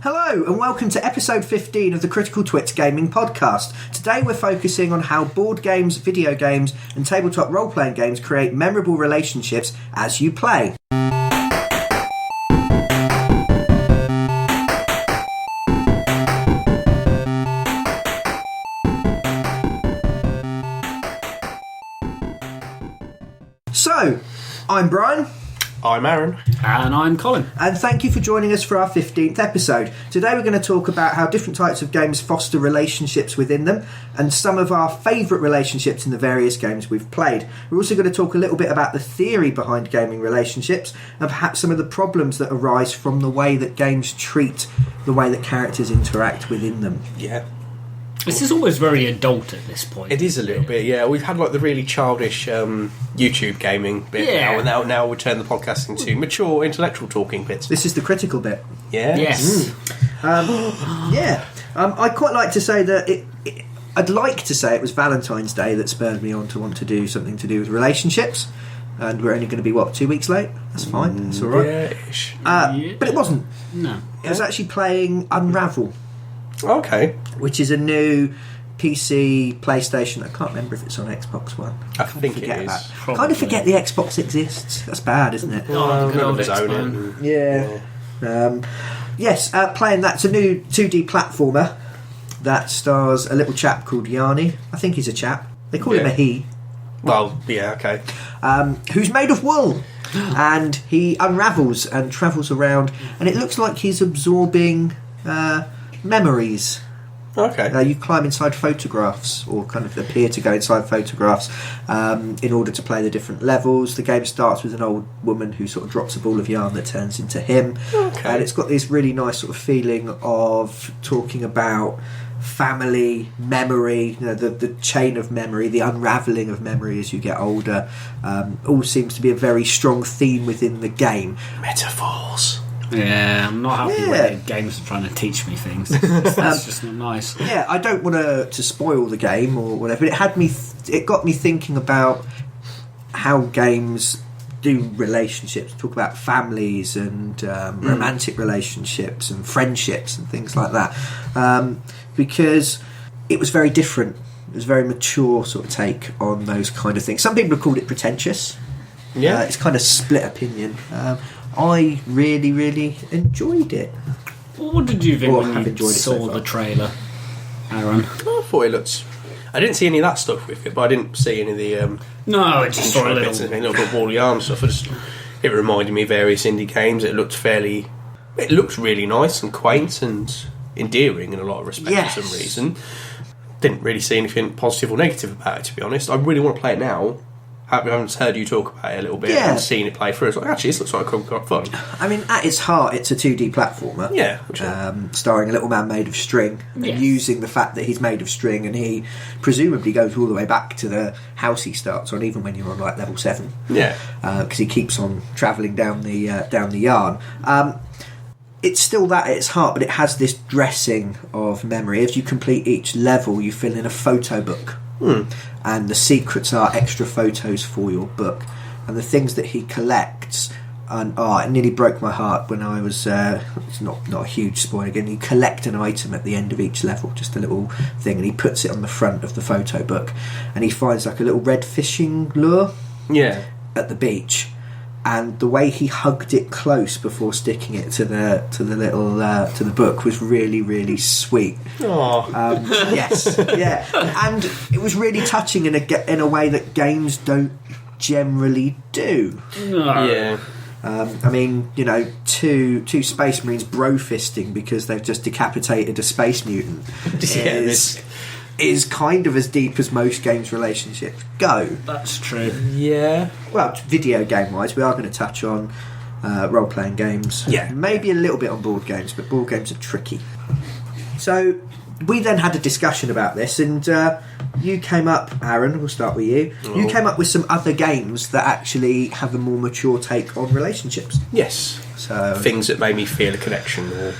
Hello and welcome to episode 15 of the Critical Twits Gaming Podcast. Today we're focusing on how board games, video games and tabletop role-playing games create memorable relationships as you play. So, I'm Brian. I'm Aaron. And I'm Colin. And thank you for joining us for our 15th episode. Today we're going to talk about how different types of games foster relationships within them and some of our favourite relationships in the various games we've played. We're also going to talk a little bit about the theory behind gaming relationships and perhaps some of the problems that arise from the way that games treat the way that characters interact within them. Yeah. This is almost very adult at this point. It is a little bit, yeah. We've had like the really childish YouTube gaming bit now we turn the podcast into mature intellectual talking bits. This is the critical bit. Yeah. Yes. I'd quite like to say that I'd like to say it was Valentine's Day that spurred me on to want to do something to do with relationships. And we're only going to be, 2 weeks late? That's fine. That's all right. Yeah-ish. But it wasn't. No. It was actually playing Unravel. Okay. Which is a new PC, PlayStation. I can't remember if it's on Xbox One. I think it is. I kind of forget the Xbox exists. That's bad, isn't it? Oh, good old Xbox. Yeah. Yes, playing that. It's a new 2D platformer that stars a little chap called Yanni. I think he's a chap. They call him a he. Well, yeah, okay. Who's made of wool. And he unravels and travels around. And it looks like he's absorbing memories. Okay. You climb inside photographs, or kind of appear to go inside photographs, in order to play the different levels. The game starts with an old woman who sort of drops a ball of yarn that turns into him. Okay. And it's got this really nice sort of feeling of talking about family, memory, the chain of memory, the unravelling of memory as you get older. All seems to be a very strong theme within the game. Metaphors. Yeah, I'm not happy when games are trying to teach me things. That's just not nice. Yeah, I don't want to spoil the game or whatever, but it got me thinking about how games do relationships, talk about families and romantic relationships and friendships and things like that, because it was very different. It was a very mature sort of take on those kind of things. Some people have called it pretentious. Yeah. It's kind of split opinion. I really, really enjoyed it. What did you think when you saw so the trailer, Aaron? I thought it looked... I didn't see any of that stuff with it, but I didn't see any of the... No, it just saw a little bit of wall yarn stuff. It reminded me of various indie games. It looked really nice and quaint and endearing in a lot of respects for some reason. Didn't really see anything positive or negative about it, to be honest. I really want to play it now. I haven't heard you talk about it a little bit and seen it play through. It's like, actually, this looks like quite fun. I mean, at its heart, it's a 2D platformer. Yeah. Starring a little man made of string, and using the fact that he's made of string, and he presumably goes all the way back to the house he starts on, even when you're on like level 7. Yeah. Because he keeps on travelling down the yarn. It's still that at its heart, but it has this dressing of memory. As you complete each level, you fill in a photo book. And the secrets are extra photos for your book, and the things that he collects. And it nearly broke my heart when I was. It's not a huge spoiler again. You collect an item at the end of each level, just a little thing, and he puts it on the front of the photo book, and he finds like a little red fishing lure. Yeah. At the beach. And the way he hugged it close before sticking it to the little to the book was really, really sweet. Yes, yeah, and it was really touching in a way that games don't generally do. No. Yeah. I mean, two space marines bro fisting because they've just decapitated a space mutant is kind of as deep as most games' relationships go. That's true. Yeah. Well, video game-wise, we are going to touch on role-playing games. Yeah. Maybe a little bit on board games, but board games are tricky. So we then had a discussion about this, and you came up, Aaron, we'll start with you. Oh. You came up with some other games that actually have a more mature take on relationships. Yes. So things that made me feel a connection or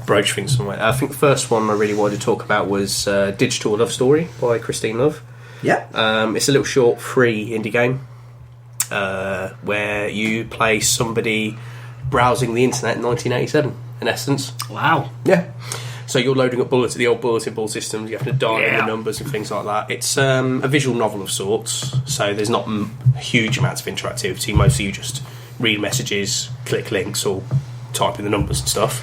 broach things somewhere. I think the first one I really wanted to talk about was Digital Love Story by Christine Love. Yeah. It's a little short, free indie game where you play somebody browsing the internet in 1987. in essence. Wow. Yeah. So you're loading up the old bulletin board systems, you have to dial in the numbers and things like that. It's a visual novel of sorts, so there's not huge amounts of interactivity. Mostly you just read messages, click links, or type in the numbers and stuff.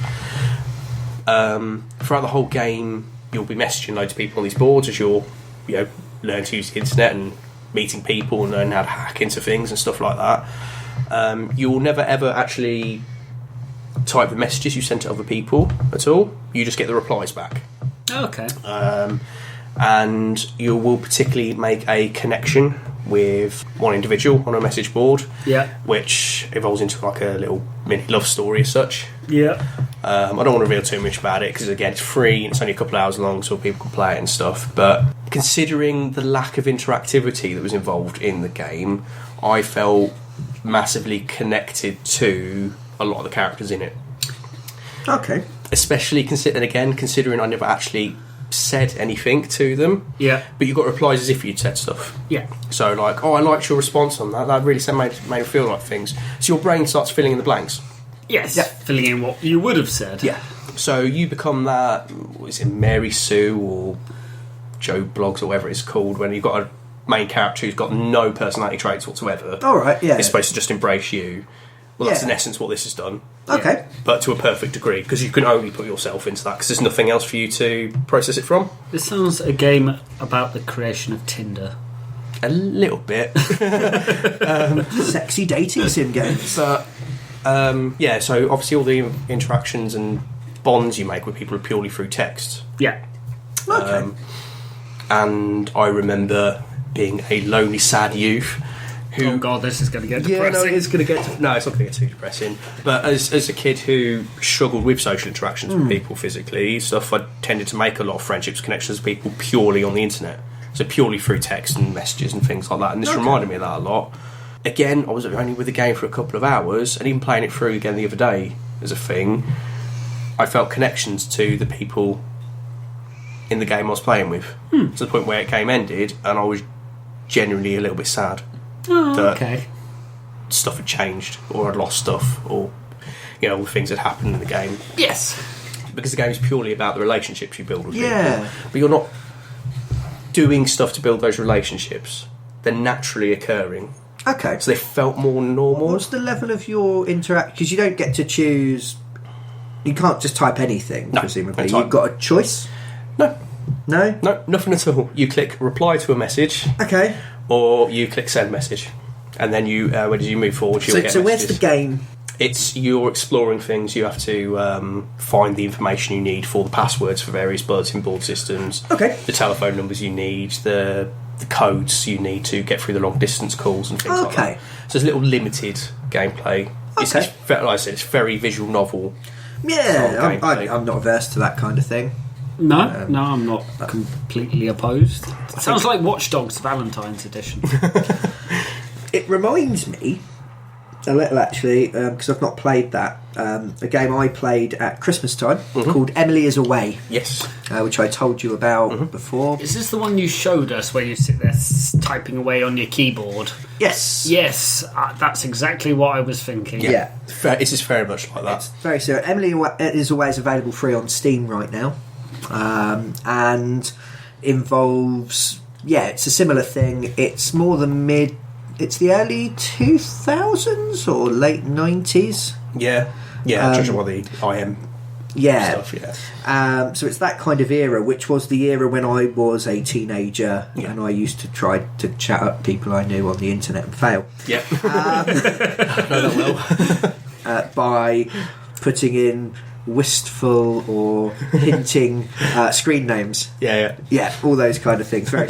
Throughout the whole game, you'll be messaging loads of people on these boards as you're, learn to use the internet and meeting people and learn how to hack into things and stuff like that. You'll never ever actually type the messages you send to other people at all. You just get the replies back. Okay. And you will particularly make a connection with one individual on a message board, which evolves into like a little mini love story as such. I don't want to reveal too much about it because again it's free and it's only a couple of hours long so people can play it and stuff, but considering the lack of interactivity that was involved in the game, I felt massively connected to a lot of the characters in it. Okay. Especially considering I never actually said anything to them. But you got replies as if you'd said stuff. So like, I liked your response on that. That really made me feel like things. So your brain starts filling in the blanks. Filling in what you would have said. So you become that, is it Mary Sue or Joe Blogs or whatever it's called, when you've got a main character who's got no personality traits whatsoever. Alright, It's supposed to just embrace you. Well, that's in essence what this has done. Okay. But to a perfect degree, because you can only put yourself into that, because there's nothing else for you to process it from. This sounds a game about the creation of Tinder. A little bit. Sexy dating sim game. So obviously all the interactions and bonds you make with people are purely through text. Okay. And I remember being a lonely, sad youth who... Oh God, this is going to get depressing. It's going to get... No, it's not going to get too depressing. But as a kid who struggled with social interactions with people physically, I tended to make a lot of friendships, connections with people purely on the internet. So purely through text and messages and things like that. And this reminded me of that a lot. Again, I was only with the game for a couple of hours, and even playing it through again the other day as a thing, I felt connections to the people in the game I was playing with. To the point where the game ended, and I was genuinely a little bit sad. That stuff had changed, or I'd lost stuff, or all the things that happened in the game. Because the game is purely about the relationships you build with people. But you're not doing stuff to build those relationships. They're naturally occurring. Okay. So they felt more normal. What's the level of your interaction? Because you don't get to choose... You can't just type anything, presumably. You've got a choice? No. No? No, nothing at all. You click reply to a message. Okay. Or you click send message. And then you, when you move forward, you'll get so messages. where's the game? You're exploring things. You have to find the information you need for the passwords for various bulletin board systems. Okay. The telephone numbers you need, the codes you need to get through the long distance calls and things like that. So there's a little limited gameplay. It's, like I said, it's very visual novel. Yeah, I'm not averse to that kind of thing. No, I'm not completely opposed. It sounds like Watch Dogs Valentine's Edition. It reminds me a little, actually, because I've not played that. A game I played at Christmas time called Emily is Away. Yes. Which I told you about before. Is this the one you showed us where you sit there typing away on your keyboard? Yes. Yes, that's exactly what I was thinking. Yeah. This is very much like that. It's very serious. Emily is Away is available free on Steam right now. And involves... Yeah, it's a similar thing. It's more the It's the early 2000s or late 90s. Yeah, judging by the IM stuff, so it's that kind of era, which was the era when I was a teenager and I used to try to chat up people I knew on the internet and fail. Yeah. I know that well. By putting in wistful or hinting screen names. Yeah, all those kind of things. Very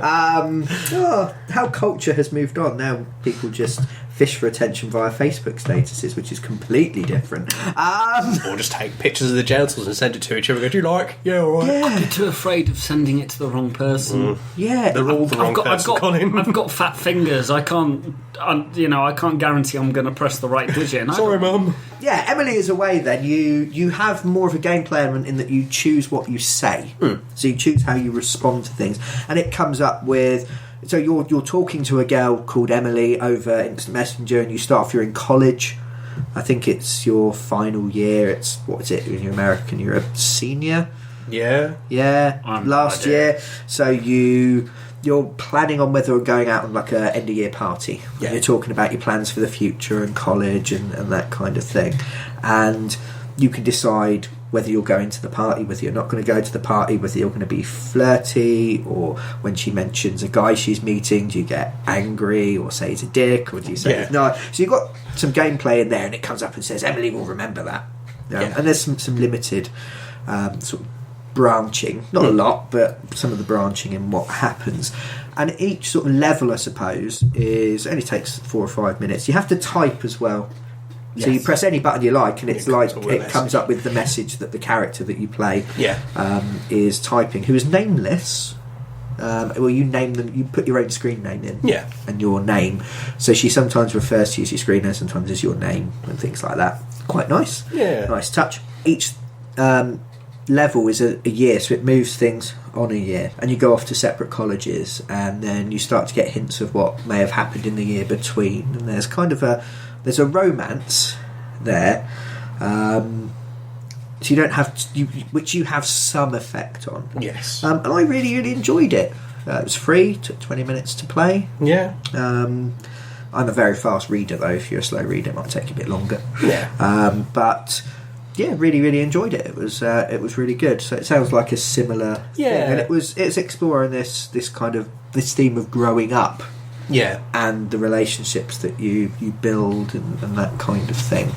how culture has moved on. Now people just fish for attention via Facebook statuses, which is completely different. Or just take pictures of the genitals and send it to each other. Go, do you like? Yeah, all right. I'd be too afraid of sending it to the wrong person. Yeah, they're all the wrong person, Colin. I've got fat fingers. I can't guarantee I'm going to press the right digit. Sorry, Mum. Yeah, Emily is Away. Then you have more of a gameplay element in that you choose what you say. So you choose how you respond to things, and it comes up with. So you're talking to a girl called Emily over Instant Messenger, and you start off, you're in college, I think it's your final year. It's, what is it? When you're American, you're a senior. Yeah. Last year. So you're planning on whether you're going out on like a end of year party. Yeah. You're talking about your plans for the future and college and that kind of thing. And you can decide whether you're going to the party, whether you're not going to go to the party, whether you're going to be flirty, or when she mentions a guy she's meeting, do you get angry or say he's a dick, or do you say no? So you've got some gameplay in there, and it comes up and says Emily will remember that. And there's some limited sort of branching, not a lot, but some of the branching in what happens. And each sort of level, I suppose, only takes 4 or 5 minutes. You have to type as well. So you press any button you like, and it's like it comes up with the message that the character that you play is typing, who is nameless. Well, you name them. You put your own screen name in, and your name. So she sometimes refers to you as your screen name, sometimes as your name, and things like that. Quite nice. Yeah, nice touch. Each level is a year, so it moves things on a year, and you go off to separate colleges, and then you start to get hints of what may have happened in the year between. And there's kind of there's a romance there, so you don't have which you have some effect on. Yes, and I really enjoyed it. It was free, took 20 minutes to play. Yeah. I'm a very fast reader, though. If you're a slow reader, it might take a bit longer. Yeah. But yeah, really enjoyed it. It was really good. So it sounds like a similar thing, and it's exploring this theme of growing up. Yeah, and the relationships that you build and that kind of thing.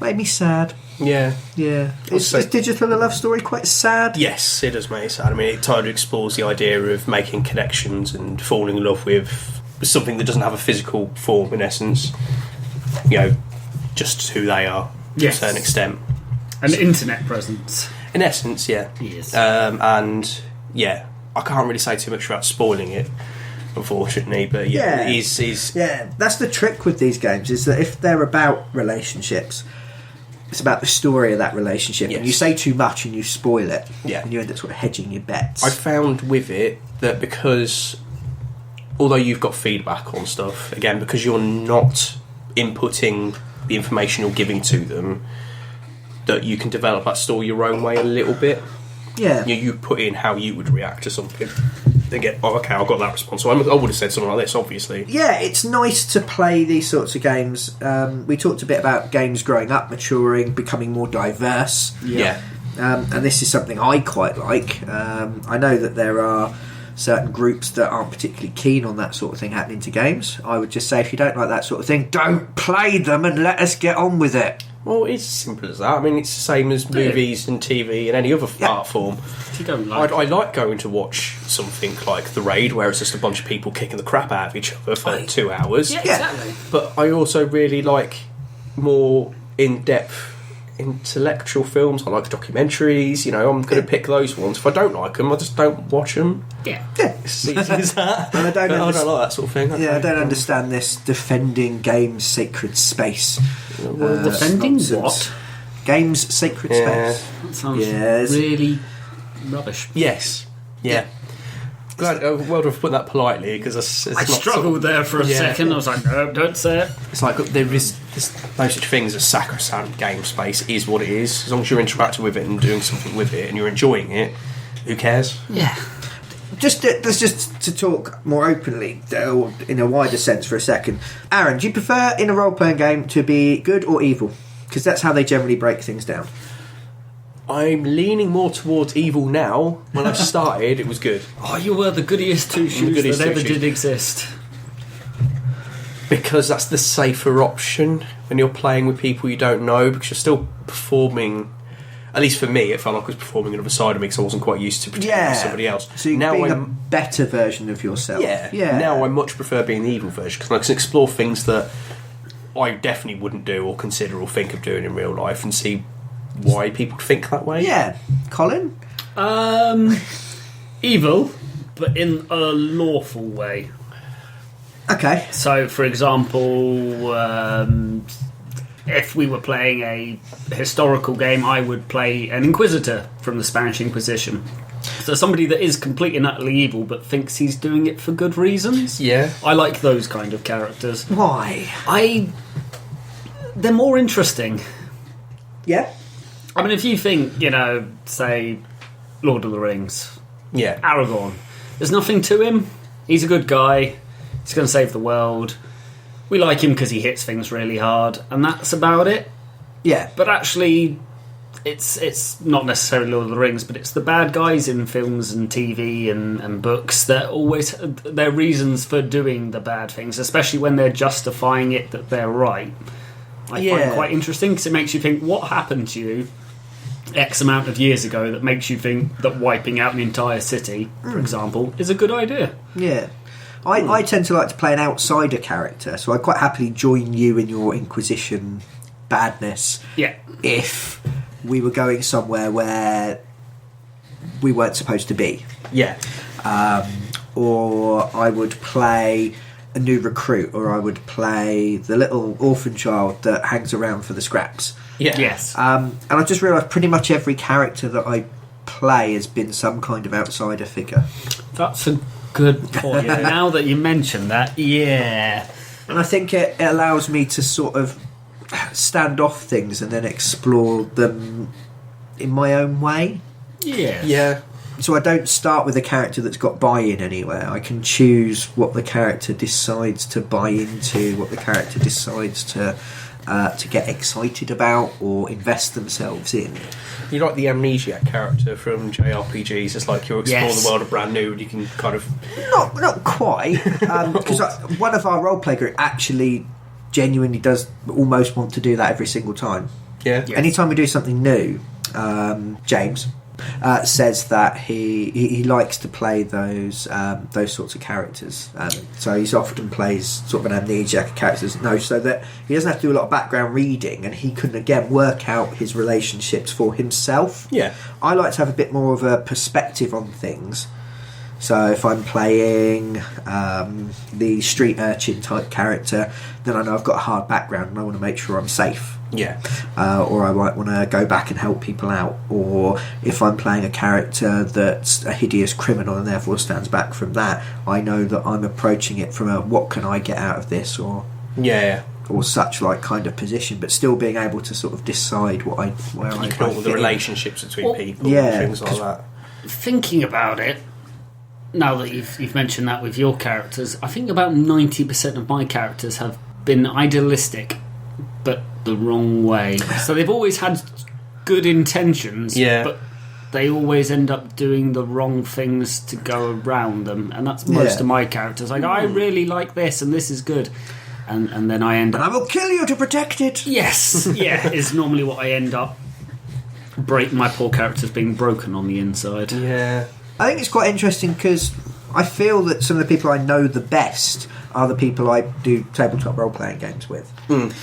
Made me sad. Yeah. Is Digital a Love Story quite sad? Yes, it does make me sad. I mean, it totally explores the idea of making connections and falling in love with something that doesn't have a physical form, in essence. You know, just who they are to a certain extent. An internet presence. In essence, yeah. Yes. And yeah, I can't really say too much about spoiling it, unfortunately, but he's that's the trick with these games, is that if they're about relationships, it's about the story of that relationship, and you say too much and you spoil it, and you end up sort of hedging your bets. I found with it that because although you've got feedback on stuff, again, because you're not inputting the information you're giving to them, that you can develop that story your own way a little bit. You put in how you would react to something. They get, okay, I got that response. So I would have said something like this, obviously. Yeah, it's nice to play these sorts of games. We talked a bit about games growing up, maturing, becoming more diverse. And this is something I quite like. I know that there are certain groups that aren't particularly keen on that sort of thing happening to games. I would just say, if you don't like that sort of thing, don't play them and let us get on with it. Well, it's as simple as that. I mean, it's the same as movies and TV and any other art form. You don't like I like going to watch something like The Raid, where it's just a bunch of people kicking the crap out of each other for 2 hours. Yeah, exactly. But I also really like more in-depth intellectual films. I like documentaries. You know, I'm going to pick those ones. If I don't like them, I just don't watch them. Yeah. It's easy as that. And I don't like that sort of thing. I don't understand this defending games sacred space. Defending what? Games sacred space. That sounds really rubbish. Yes. Yeah. Glad, well to put that politely, because I struggled there for a second. I was like, no, don't say it. It's like there's no such thing as a sacrosanct game space. It is what it is. As long as you're interacting with it and doing something with it and you're enjoying it, who cares? Yeah. Just to talk more openly, in a wider sense for a second. Aaron, do you prefer in a role-playing game to be good or evil? Because that's how they generally break things down. I'm leaning more towards evil now. When I started, it was good. Oh, you were the goodiest two shoes that ever did exist. Because that's the safer option when you're playing with people you don't know, because you're still performing. At least for me, it felt like I was performing another side of me, because I wasn't quite used to pretending with somebody else. So you're being a better version of yourself. Yeah. Now I much prefer being the evil version, because I can explore things that I definitely wouldn't do or consider or think of doing in real life, and see why people think that way. Yeah. Colin? Evil, but in a lawful way. Okay. So, for example, if we were playing a historical game, I would play an Inquisitor from the Spanish Inquisition. So somebody that is completely and utterly evil but thinks he's doing it for good reasons. Yeah. I like those kind of characters. Why? they're more interesting. Yeah. I mean, if you think, say, Lord of the Rings, Yeah. Aragorn, there's nothing to him. He's a good guy. He's going to save the world. We like him because he hits things really hard, and that's about it. Yeah. But actually, it's not necessarily Lord of the Rings, but it's the bad guys in films and TV and books that always their reasons for doing the bad things, especially when they're justifying it that they're right. I find quite interesting because it makes you think, what happened to you X amount of years ago that makes you think that wiping out an entire city, for example, is a good idea? Yeah. I tend to like to play an outsider character, so I'd quite happily join you in your Inquisition badness if we were going somewhere where we weren't supposed to be. Yeah. Or I would play a new recruit, or I would play the little orphan child that hangs around for the scraps. Yeah. Yes. And I just realised pretty much every character that I play has been some kind of outsider figure. That's a good point. Now that you mention that, yeah. And I think it allows me to sort of stand off things and then explore them in my own way. Yeah. Yeah. So I don't start with a character that's got buy-in anywhere. I can choose what the character decides to buy into, what the character decides to get excited about or invest themselves in. You like the Amnesiac character from JRPGs? It's like you're exploring the world of brand new, and you can kind of not quite, because one of our roleplay group actually genuinely does almost want to do that every single time. Yeah. Anytime we do something new, James says that he likes to play those sorts of characters. So he often plays sort of an amnesiac character, so that he doesn't have to do a lot of background reading, and he can again work out his relationships for himself. Yeah. I like to have a bit more of a perspective on things. So if I'm playing the street urchin type character, then I know I've got a hard background and I want to make sure I'm safe. Yeah. Or I might want to go back and help people out. Or if I'm playing a character that's a hideous criminal and therefore stands back from that, I know that I'm approaching it from a what can I get out of this, or such like kind of position, but still being able to sort of decide where I can all the relationships between people and things like that. Thinking about it, now that you've mentioned that with your characters, I think about 90% of my characters have been idealistic, but the wrong way. So they've always had good intentions, but they always end up doing the wrong things to go around them, and that's most of my characters. Like, I really like this, and this is good, and then I end up... And I will kill you to protect it! Yes, is normally what I end up... my poor characters being broken on the inside. Yeah. I think it's quite interesting because I feel that some of the people I know the best are the people I do tabletop role-playing games with.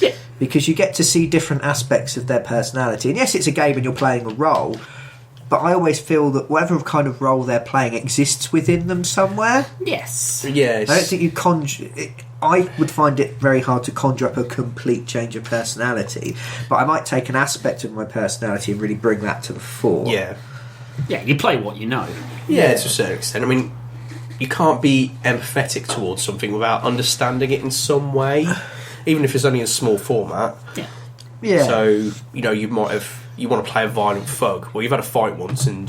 Yeah. Because you get to see different aspects of their personality. And yes, it's a game and you're playing a role, but I always feel that whatever kind of role they're playing exists within them somewhere. Yes. Yes. I don't think you I would find it very hard to conjure up a complete change of personality, but I might take an aspect of my personality and really bring that to the fore. Yeah. Yeah, you play what you know. Yeah, to a certain extent. I mean, you can't be empathetic towards something without understanding it in some way, even if it's only in a small format. Yeah. So, you want to play a violent thug. Well, you've had a fight once, and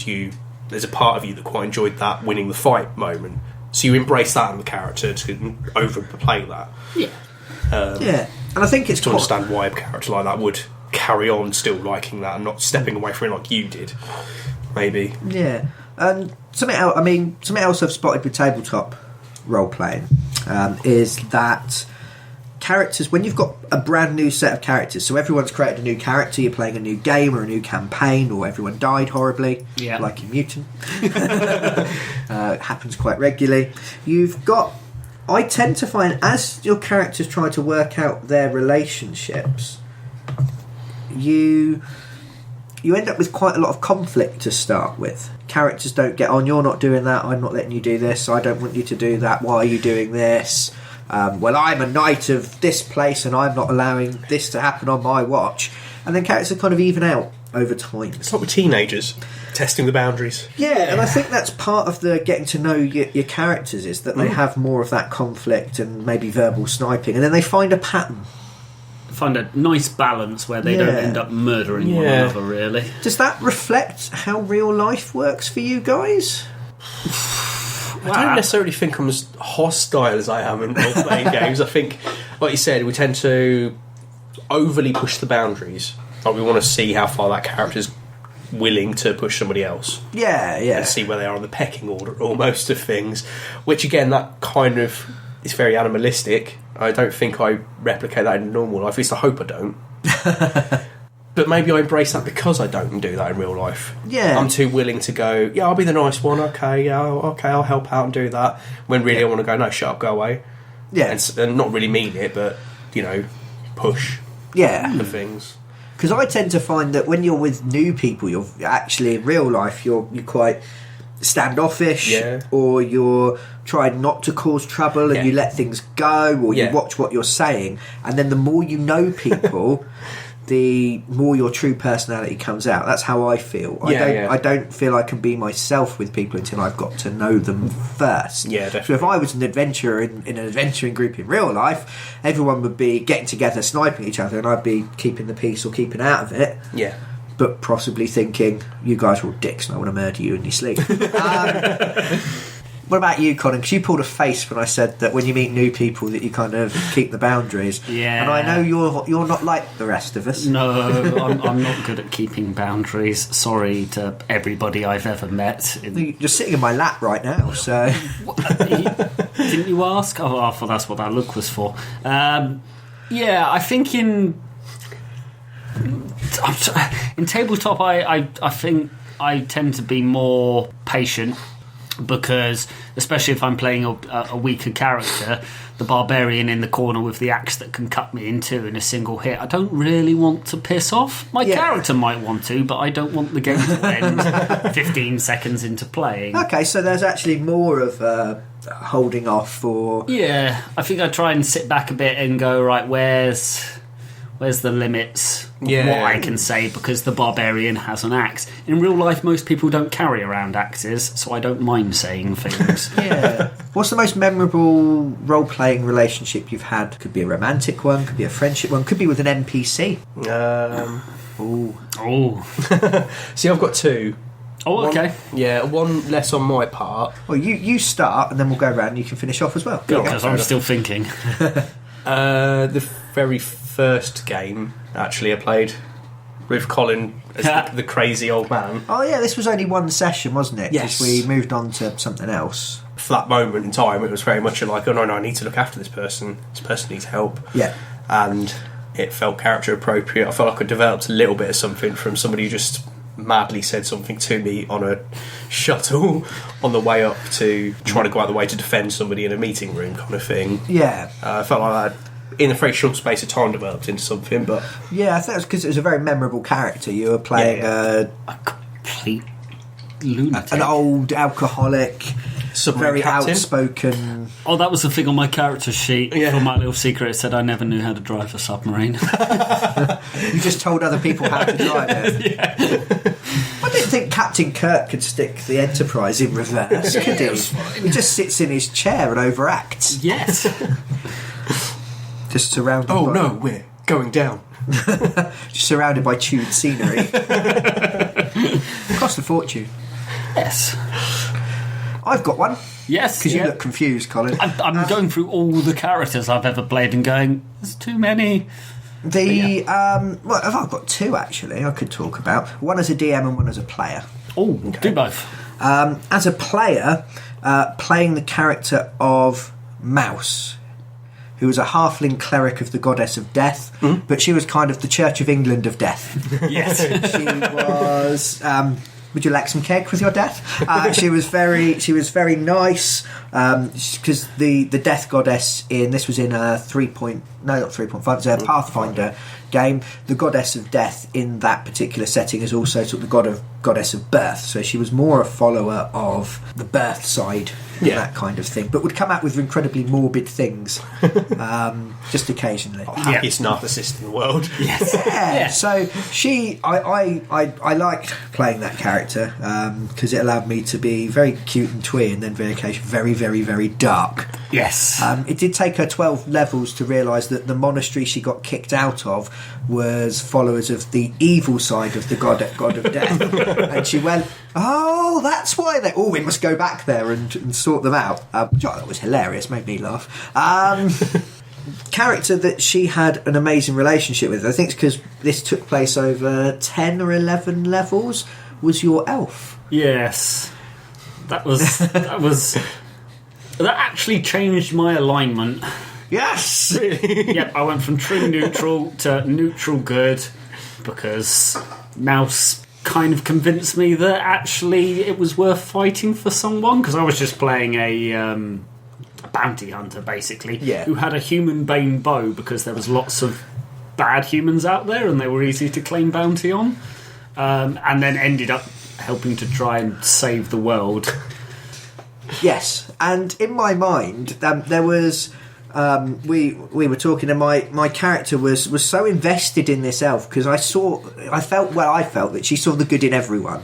there's a part of you that quite enjoyed that winning the fight moment. So you embrace that in the character to overplay that. Yeah. And I think it's to understand why a character like that would carry on still liking that and not stepping away from it like you did. Maybe. Yeah. And something else I've spotted with tabletop role-playing is that characters, when you've got a brand new set of characters, so everyone's created a new character, you're playing a new game or a new campaign, or everyone died horribly, like in Mutant. Happens quite regularly. I tend to find, as your characters try to work out their relationships, you end up with quite a lot of conflict to start with. Characters don't get on, you're not doing that, I'm not letting you do this, I don't want you to do that, why are you doing this? Well, I'm a knight of this place and I'm not allowing this to happen on my watch. And then characters kind of even out over time. It's like with teenagers, testing the boundaries. Yeah, and I think that's part of the getting to know your characters, is that they have more of that conflict and maybe verbal sniping, and then they find a pattern. find a nice balance where they don't end up murdering one another, really. Does that reflect how real life works for you guys? I don't necessarily think I'm as hostile as I am in role-playing games. I think, like you said, we tend to overly push the boundaries. Like, we want to see how far that character's willing to push somebody else. And see where they are on the pecking order, almost, of things. Which, again, that kind of is very animalistic. I don't think I replicate that in normal life. At least I hope I don't. But maybe I embrace that because I don't do that in real life. Yeah. I'm too willing to go, I'll be the nice one, I'll help out and do that. When really I want to go, no, shut up, go away. Yeah. And not really mean it, but, push for things. Because I tend to find that when you're with new people, you're actually, in real life, you're quite standoffish, or you're trying not to cause trouble, and you let things go, or you watch what you're saying, and then the more you know people... the more your true personality comes out. That's how I feel. I don't feel I can be myself with people until I've got to know them first. Yeah, definitely. So if I was an adventurer in an adventuring group in real life, everyone would be getting together, sniping each other, and I'd be keeping the peace or keeping out of it. Yeah. But possibly thinking, you guys are all dicks and I want to murder you in your sleep. What about you, Colin? Because you pulled a face when I said that when you meet new people that you kind of keep the boundaries. Yeah. And I know you're not like the rest of us. No, I'm not good at keeping boundaries. Sorry to everybody I've ever met. You're sitting in my lap right now, so... Didn't you ask? Oh, well, that's what that look was for. I think in tabletop, I think I tend to be more patient. Because, especially if I'm playing a weaker character, the barbarian in the corner with the axe that can cut me in two in a single hit, I don't really want to piss off. My character might want to, but I don't want the game to end 15 seconds into playing. Okay, so there's actually more of holding off or... Yeah, I think I try and sit back a bit and go, right, where's the limits of what I can say, because the barbarian has an axe. In real life, most people don't carry around axes, so I don't mind saying things. What's the most memorable role-playing relationship you've had? Could be a romantic one, could be a friendship one, could be with an NPC. See, I've got two. Oh, okay. One less on my part. Well, you start, and then we'll go around and you can finish off as well. Because I'm still thinking. The very first game, actually, I played with Colin as the crazy old man. Oh, yeah, this was only one session, wasn't it? Yes. We moved on to something else. For that moment in time, it was very much like, oh, no, I need to look after this person. This person needs help. Yeah. And it felt character appropriate. I felt like I developed a little bit of something from somebody who just madly said something to me on a shuttle on the way up to trying to go out the way to defend somebody in a meeting room kind of thing. Yeah. I felt like that in a very short space of time developed into something, but... Yeah, I think it was because it was a very memorable character. You were playing a complete lunatic. An old alcoholic, very captain. Outspoken... Oh, that was the thing on my character sheet. For my little secret, it said I never knew how to drive a submarine. You just told other people how to drive it. I didn't think Captain Kirk could stick the Enterprise in reverse, could he? He just sits in his chair and overacts. Yes. Just surrounded Oh, by... no, we're going down. Just surrounded by chewed scenery. Cost a fortune. Yes. I've got one. Yes. Because you look confused, Colin. I'm going through all the characters I've ever played and going, there's too many. I've got two, actually, I could talk about. One as a DM and one as a player. Oh, do both. As a player, playing the character of Mouse, who was a halfling cleric of the goddess of death, but she was kind of the Church of England of death. Yes. She was... would you like some cake with your death? She was very nice, because the death goddess this was in a 3.5, it was a Pathfinder game. The goddess of death in that particular setting is also sort of the goddess of birth, so she was more a follower of the birth side, that kind of thing, but would come out with incredibly morbid things just occasionally. Happiest narcissist in the world. Yes. So I liked playing that character because it allowed me to be very cute and twee, and then very occasionally very, very, very dark. Yes. It did take her 12 levels to realise that the monastery she got kicked out of was followers of the evil side of the god of death. And she went, oh, that's why we must go back there and sort them out. Which I thought was hilarious, made me laugh. Character that she had an amazing relationship with, I think it's because this took place over 10 or 11 levels, was your elf. Yes. That actually changed my alignment. Yes! Yep, I went from true neutral to neutral good because Mouse kind of convinced me that actually it was worth fighting for someone, because I was just playing a bounty hunter, basically, who had a human bane bow because there was lots of bad humans out there and they were easy to claim bounty on, and then ended up helping to try and save the world. Yes, and in my mind, there was... we were talking, and my character was so invested in this elf because I felt that she saw the good in everyone,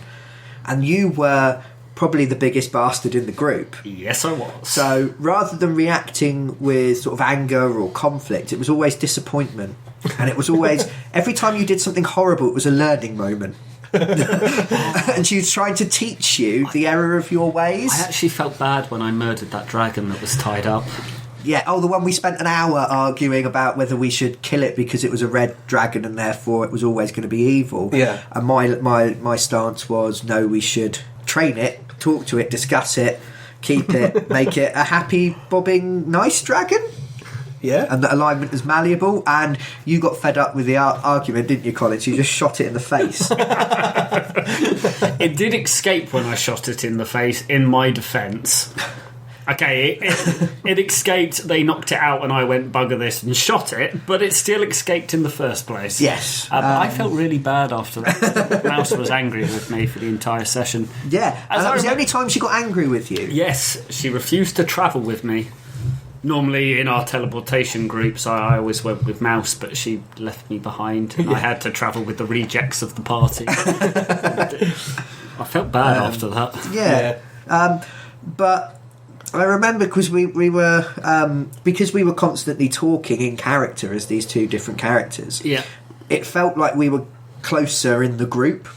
and you were probably the biggest bastard in the group. Yes, I was. So rather than reacting with sort of anger or conflict, it was always disappointment, and it was always every time you did something horrible, it was a learning moment. And she was trying to teach you the error of your ways. I actually felt bad when I murdered that dragon that was tied up. Yeah, the one we spent an hour arguing about whether we should kill it because it was a red dragon and therefore it was always going to be evil. Yeah. And my stance was, no, we should train it, talk to it, discuss it, keep it, make it a happy, bobbing, nice dragon. Yeah. And the alignment is malleable, and you got fed up with the argument, didn't you, Colin? So you just shot it in the face. It did escape when I shot it in the face, in my defence. Okay, it escaped, they knocked it out, and I went, bugger this, and shot it, but it still escaped in the first place. Yes. But I felt really bad after that. Mouse was angry with me for the entire session. Yeah, and that was the only time she got angry with you. Yes, she refused to travel with me. Normally in our teleportation groups I always went with Mouse, but she left me behind and I had to travel with the rejects of the party. I felt bad after that. Yeah. But I remember because we were constantly talking in character as these two different characters. Yeah. It felt like we were closer in the group.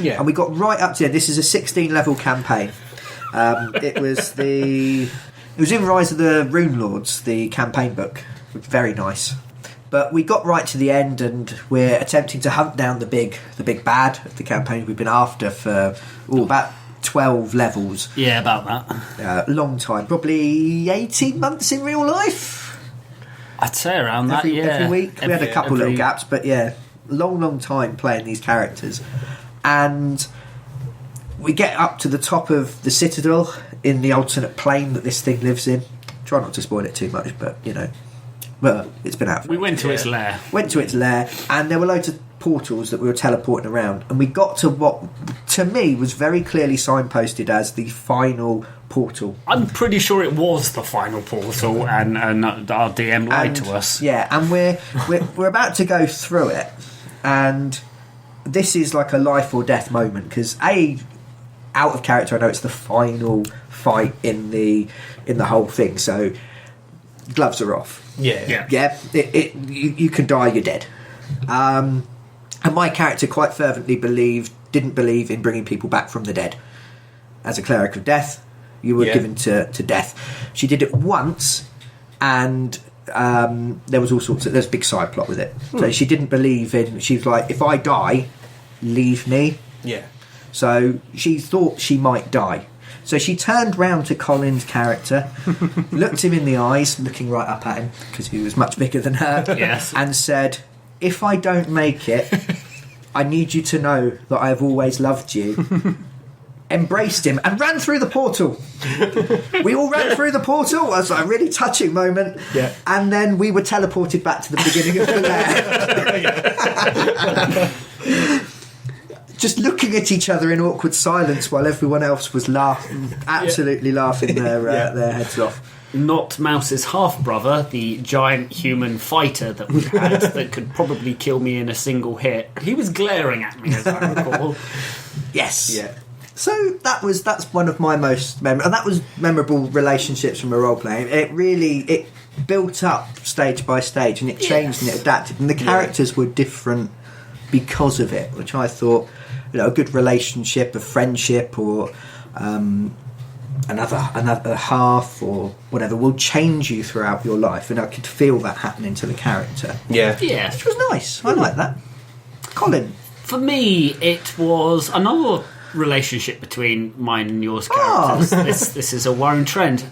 Yeah. And we got right up to it. This is a 16 level campaign. It was in Rise of the Rune Lords, the campaign book. Very nice. But we got right to the end, and we're attempting to hunt down the big bad of the campaign we've been after for about 12 levels. Yeah, about that. Long time. Probably 18 months in real life. I'd say around that, every week. We had a couple little gaps, but yeah, long time playing these characters. And we get up to the top of the Citadel in the alternate plane that this thing lives in. Try not to spoil it too much, but but it's been out. We went to its lair. Went to its lair, and there were loads of portals that we were teleporting around, and we got to what to me was very clearly signposted as the final portal. I'm pretty sure it was the final portal, and our DM lied to us. Yeah, and we're about to go through it, and this is like a life or death moment because out of character, I know it's the final fight in the whole thing, so gloves are off. Yeah. You can die, you're dead. And my character quite fervently didn't believe in bringing people back from the dead. As a cleric of death, you were given to death. She did it once, and there was there's a big side plot with it. So she didn't believe in. She was like, if I die, leave me. Yeah. So she thought she might die. So she turned round to Colin's character, looked him in the eyes, looking right up at him, because he was much bigger than her, yes, and said, if I don't make it, I need you to know that I have always loved you, embraced him and ran through the portal. We all ran through the portal. It was like a really touching moment. Yeah. And then we were teleported back to the beginning of the lair. Just looking at each other in awkward silence while everyone else was laughing their heads off. Not Mouse's half-brother, the giant human fighter that we had that could probably kill me in a single hit. He was glaring at me, as I recall. Yes. Yeah. So that's one of my most memorable relationships from a role playing. It built up stage by stage, and it changed and it adapted, and the characters were different because of it, which I thought, a good relationship, a friendship, or another half or whatever will change you throughout your life, and I could feel that happening to the character. Yeah, which was nice. I like that. Colin, for me, it was another relationship between mine and yours characters. This is a worrying trend.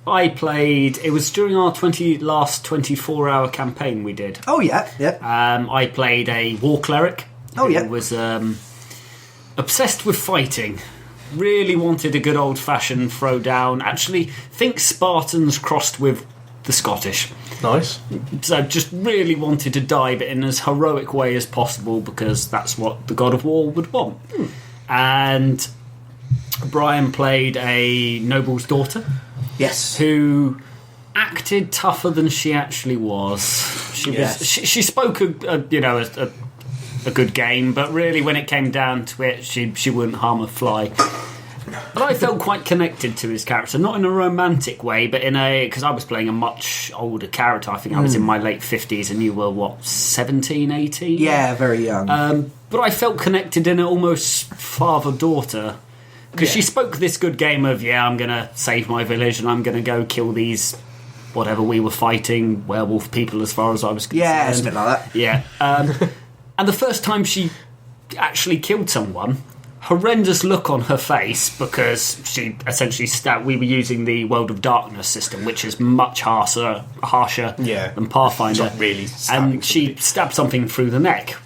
I played. It was during our last 24-hour campaign we did. Oh yeah. I played a war cleric. Oh yeah. Who was obsessed with fighting. Really wanted a good old-fashioned throwdown. Actually, think Spartans crossed with the Scottish. Nice. So just really wanted to die, but in as heroic way as possible, because that's what the God of War would want. And Brian played a noble's daughter. Yes. Who acted tougher than she actually was. She spoke a good game, but really when it came down to it, she wouldn't harm a fly. But I felt quite connected to his character, not in a romantic way, but because I was playing a much older character. I think I was in my late 50s and you were, 17, 18? Yeah, very young. But I felt connected in an almost father-daughter, because she spoke this good game of, I'm going to save my village and I'm going to go kill these, whatever we were fighting, werewolf people as far as I was concerned. Yeah, something like that. Yeah. And the first time she actually killed someone, horrendous look on her face, because she essentially we were using the World of Darkness system, which is much harsher than Pathfinder. It's not really and she stabbed something through the neck.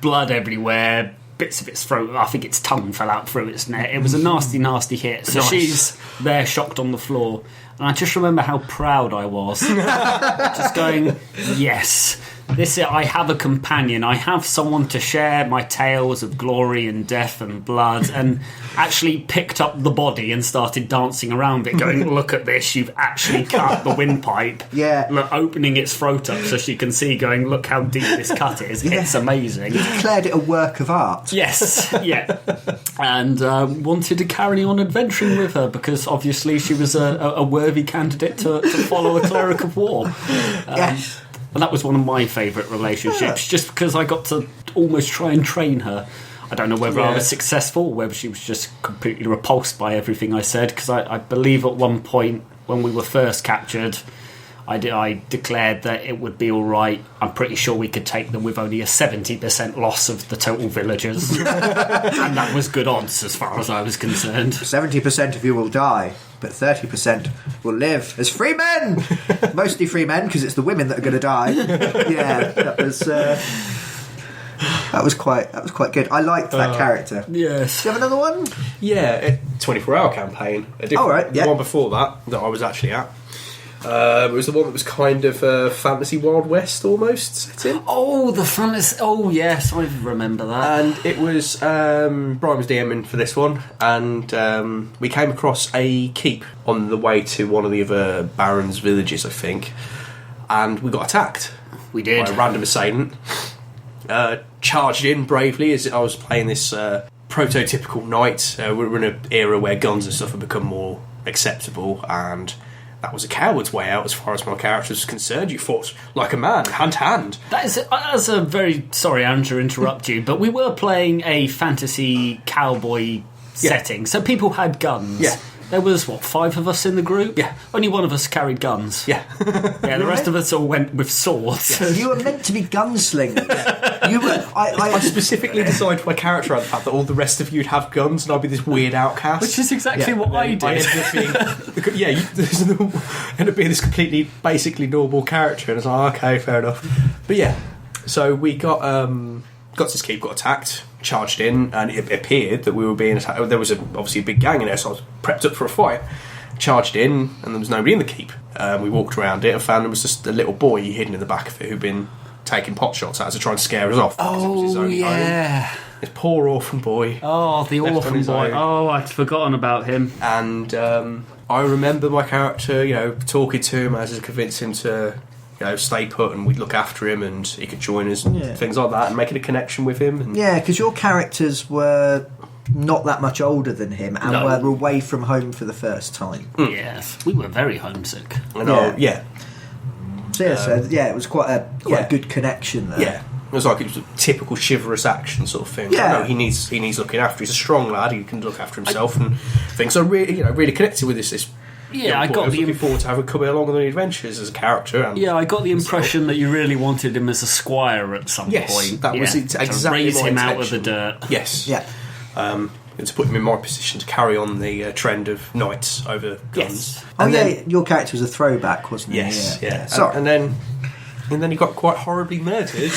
Blood everywhere, bits of its throat, I think its tongue fell out through its neck. It was a nasty, nasty hit. So she's there shocked on the floor. And I just remember how proud I was. Just going, yes, I have a companion. I have someone to share my tales of glory and death and blood, and actually picked up the body and started dancing around it, going, look at this, you've actually cut the windpipe. Yeah. Look, opening its throat up so she can see, going, look how deep this cut is. Yeah. It's amazing. You declared it a work of art. Yes, yeah. And wanted to carry on adventuring with her, because obviously she was a worthy candidate to follow a cleric of war. Yes. And that was one of my favourite relationships, just because I got to almost try and train her. I don't know whether I was successful or whether she was just completely repulsed by everything I said, because I believe at one point when we were first captured, I declared that it would be all right. I'm pretty sure we could take them with only a 70% loss of the total villagers. And that was good odds as far as I was concerned. 70% of you will die, but 30% will live as free men. Mostly free men, because it's the women that are going to die. Yeah, that was quite good. I liked that character. Yes. Do you have another one? Yeah, 24-hour campaign. The one before that I was actually at. It was the one that was kind of fantasy Wild West almost set in. Oh, the fantasy. Oh, yes, I remember that. And it was Brian was DMing for this one, and we came across a keep on the way to one of the other barons' villages, I think, and we got attacked. We did. By a random assailant. Charged in bravely as I was playing this prototypical knight. We're in an era where guns and stuff have become more acceptable, and that was a coward's way out as far as my character was concerned. You fought like a man, hand to hand. That's a very... Sorry, Aaron, to interrupt you, but we were playing a fantasy cowboy setting, so people had guns. Yeah. There was, 5 of us in the group? Yeah. Only one of us carried guns. Yeah. Yeah, the rest of us all went with swords. Yes. You were meant to be gunslingers. You were. I specifically designed my character around the fact that all the rest of you'd have guns and I'd be this weird outcast. Which is exactly what I did. I ended up being this completely, basically normal character, and I was like, okay, fair enough. But yeah, so we got got to this keep, got attacked, charged in, and it appeared that we were being attacked. There was obviously a big gang in there, so I was prepped up for a fight. Charged in, and there was nobody in the keep. We walked around it and found there was just a little boy hidden in the back of it who'd been taking pot shots at us to try and scare us off. Because it was his only home. This poor orphan boy. Oh, the orphan boy. Oh, I'd forgotten about him. And I remember my character, talking to him as to convince him to, stay put, and we'd look after him, and he could join us and things like that, and making a connection with him. And because your characters were not that much older than him, and were away from home for the first time. Yes, we were very homesick. So it was quite a good connection there. Yeah. It was like it was a typical chivalrous action sort of thing. Yeah. He needs looking after. He's a strong lad. He can look after himself and things. So really connected with this. Yeah, I got looking forward to having coming along on the adventures as a character. And I got the impression that you really wanted him as a squire at some point. That was exactly to raise my him intention. out of the dirt. Yes. Yeah. To put him in my position to carry on the trend of knights over guns. Yes. Your character was a throwback, wasn't he? Yes. Yeah. Sorry. And then he got quite horribly murdered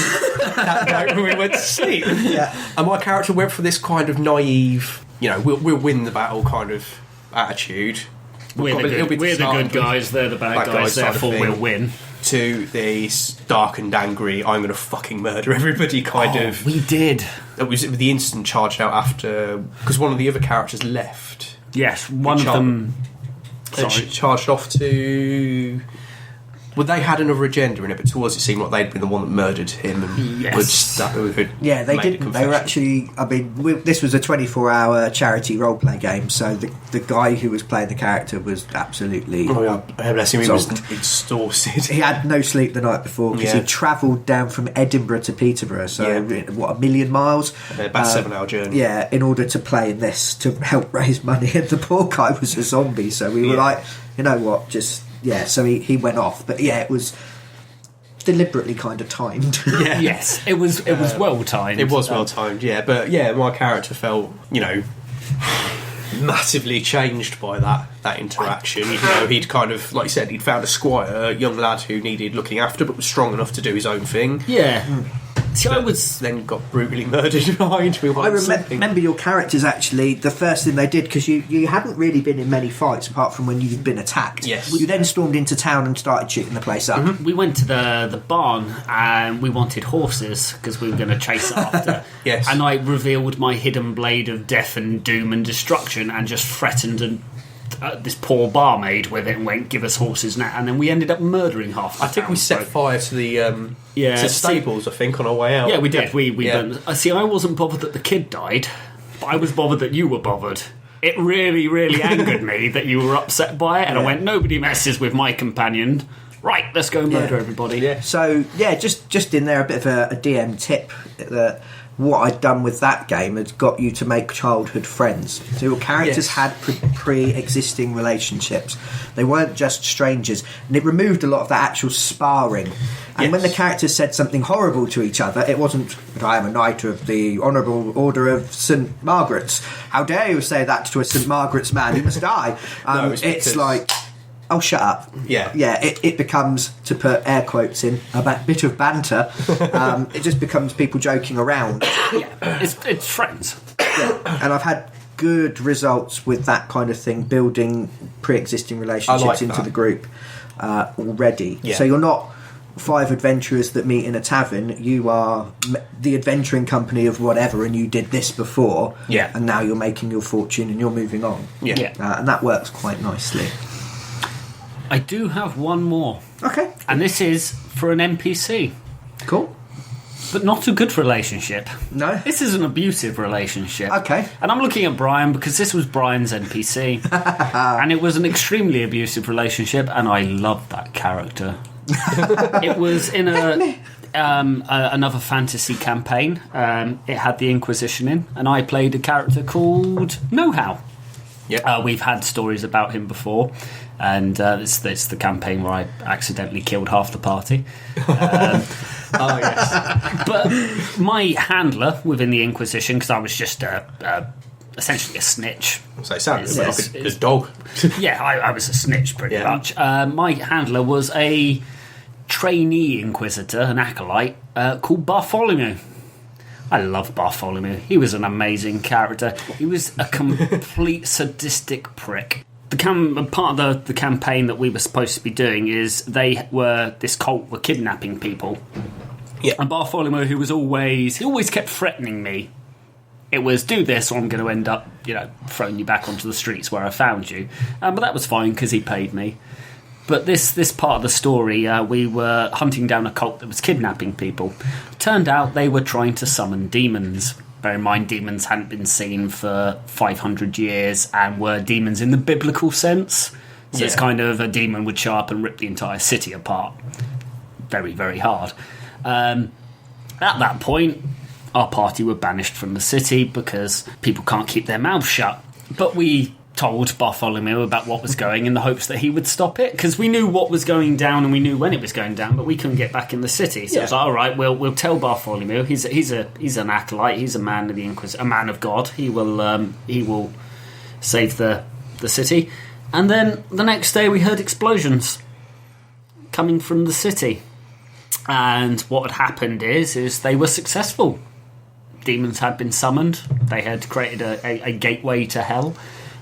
that night when we went to sleep. Yeah. And my character went for this kind of naive, we'll win the battle kind of attitude. We're the good guys, they're the bad guys, therefore we'll win. To this dark and angry, I'm going to fucking murder everybody kind of. We did. It was the instant charged out after, because one of the other characters left. Yes, one of them. Charged off to. Well, they had another agenda in it, but towards it seemed like they'd been the one that murdered him. And they didn't. They were actually. I mean, this was a 24-hour charity roleplay game, so the guy who was playing the character was absolutely. Oh yeah, bless him. He was exhausted. He had no sleep the night before because he travelled down from Edinburgh to Peterborough. So what, 1 million miles? About a 7-hour journey. Yeah, in order to play in this to help raise money, and the poor guy was a zombie. So we were like, you know what, just. Yeah, so he went off, but it was deliberately kind of timed. Yeah. Yes, it was well timed. It was well timed, but my character felt, massively changed by that interaction. He'd kind of, like you said, he'd found a squire, a young lad who needed looking after, but was strong enough to do his own thing. Yeah. See, I then got brutally murdered behind me. I remember your characters actually. The first thing they did, because you hadn't really been in many fights apart from when you'd been attacked. Yes. You then stormed into town and started shooting the place up. We went to the barn and we wanted horses because we were going to chase after. Yes. And I revealed my hidden blade of death and doom and destruction and just threatened this poor barmaid with it and went, give us horses now. And then we ended up murdering half the I think town, we set fire to the stables, I think, on our way out. Yeah, we did. We see, I wasn't bothered that the kid died, but I was bothered that you were bothered. It really, really angered me that you were upset by it, and I went, nobody messes with my companion. Right, let's go murder everybody. Yeah. So, just in there, a bit of a DM tip that what I'd done with that game had got you to make childhood friends. So your characters had pre-existing relationships. They weren't just strangers. And it removed a lot of that actual sparring. And when the characters said something horrible to each other, it wasn't, I am a knight of the Honourable Order of St. Margaret's. How dare you say that to a St. Margaret's man? He must die. It's like... Oh, shut up. Yeah. Yeah, it becomes, to put air quotes in, a bit of banter. It just becomes people joking around. Yeah, it's friends. Yeah. And I've had good results with that kind of thing, building pre-existing relationships into the group already. Yeah. So you're not 5 adventurers that meet in a tavern. You are the adventuring company of whatever, and you did this before. Yeah. And now you're making your fortune and you're moving on. Yeah. And that works quite nicely. I do have one more. Okay. And this is for an NPC. Cool. But not a good relationship. No? This is an abusive relationship. Okay. And I'm looking at Brian because this was Brian's NPC. And it was an extremely abusive relationship, and I loved that character. It was in another fantasy campaign. It had the Inquisition in, and I played a character called Know-How. Yeah. We've had stories about him before, and it's the campaign where I accidentally killed half the party. Oh, yes. But my handler within the Inquisition, because I was just essentially a snitch. So it sounded like a dog. Yeah, I was a snitch pretty much. My handler was a trainee Inquisitor, an acolyte, called Bartholomew. I love Bartholomew. He was an amazing character. He was a complete sadistic prick. Part of the campaign that we were supposed to be doing is this cult were kidnapping people. Yeah. And Bartholomew, he always kept threatening me. It was, do this or I'm going to end up, throwing you back onto the streets where I found you. But that was fine because he paid me. But this part of the story, we were hunting down a cult that was kidnapping people. Turned out they were trying to summon demons. Bear in mind, demons hadn't been seen for 500 years and were demons in the biblical sense. So it's kind of a demon would show up and rip the entire city apart. Very, very hard. At that point, our party were banished from the city because people can't keep their mouths shut. But we told Bartholomew about what was going in the hopes that he would stop it, because we knew what was going down and we knew when it was going down, but we couldn't get back in the city. So it was like, all right, we'll tell Bartholomew. He's an acolyte. He's a man of the a man of God. He will save the city. And then the next day we heard explosions coming from the city, and what had happened is they were successful. Demons had been summoned. They had created a gateway to hell.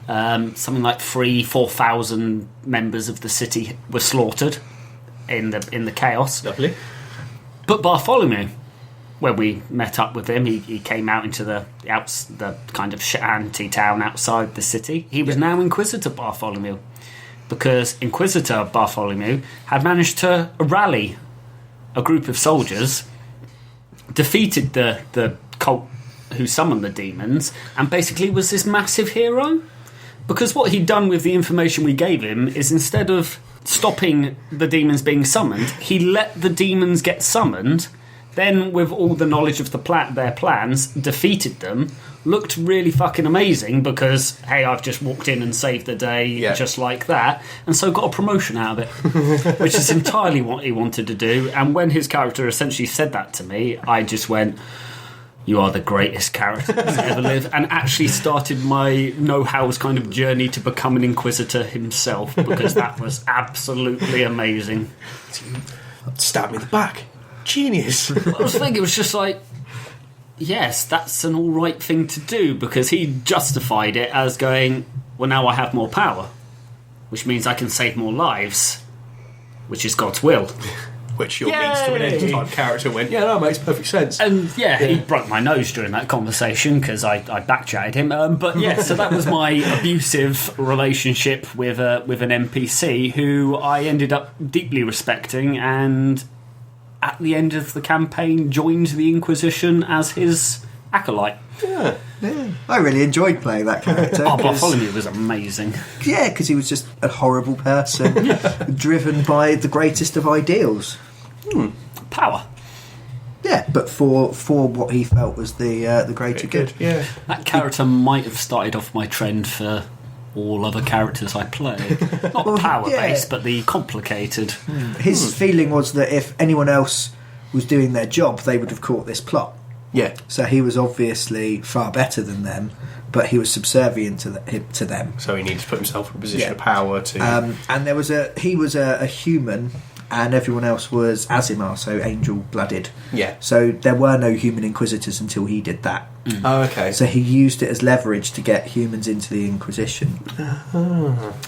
Something like 4,000 members of the city were slaughtered in the chaos. Lovely. But Bartholomew, when we met up with him, he came out into the kind of shanty town outside the city. He was now Inquisitor Bartholomew, because Inquisitor Bartholomew had managed to rally a group of soldiers, defeated the cult who summoned the demons, and basically was this massive hero. Because what he'd done with the information we gave him is, instead of stopping the demons being summoned, he let the demons get summoned, then with all the knowledge of their plans, defeated them, looked really fucking amazing because, hey, I've just walked in and saved the day just like that, and so got a promotion out of it, which is entirely what he wanted to do. And when his character essentially said that to me, I just went, you are the greatest character that's ever lived, and actually started my know-how's kind of journey to become an Inquisitor himself, because that was absolutely amazing. Stab me in the back. Genius. I was thinking, it was just like, yes, that's an alright thing to do, because he justified it as going, well, now I have more power, which means I can save more lives, which is God's will. Which your means to an end type character went, yeah, that makes perfect sense. And he broke my nose during that conversation because I backchatted him. But yeah, so that was my abusive relationship with an NPC who I ended up deeply respecting, and at the end of the campaign joined the Inquisition as his acolyte. Yeah. I really enjoyed playing that character. Bartholomew was amazing. Yeah, because he was just a horrible person, driven by the greatest of ideals. Power. Yeah, but for what he felt was the greater good. Yeah, that character might have started off my trend for all other characters I play. Not power-based, but the complicated. His feeling was that if anyone else was doing their job, they would have caught this plot. Yeah. So he was obviously far better than them, but he was subservient to them. So he needed to put himself in a position of power to... and he was a human, and everyone else was Azimar, so angel-blooded. Yeah. So there were no human Inquisitors until he did that. Oh, okay. So he used it as leverage to get humans into the Inquisition.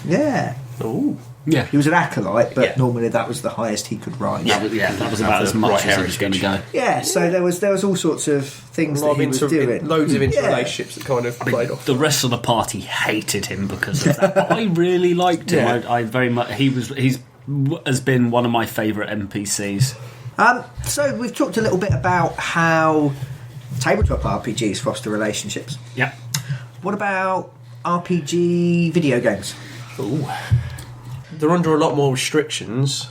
Yeah. Ooh. Yeah. He was an acolyte, but normally that was the highest he could rise. That was about as much as he was going to go. Yeah, so there was all sorts of things that he was doing. Loads of interrelationships that kind of played off. The rest of the party hated him because of that. But I really liked him. Yeah. I very much. He's has been one of my favourite NPCs. So we've talked a little bit about how tabletop RPGs foster relationships. Yeah. What about RPG video games? Ooh. They're under a lot more restrictions.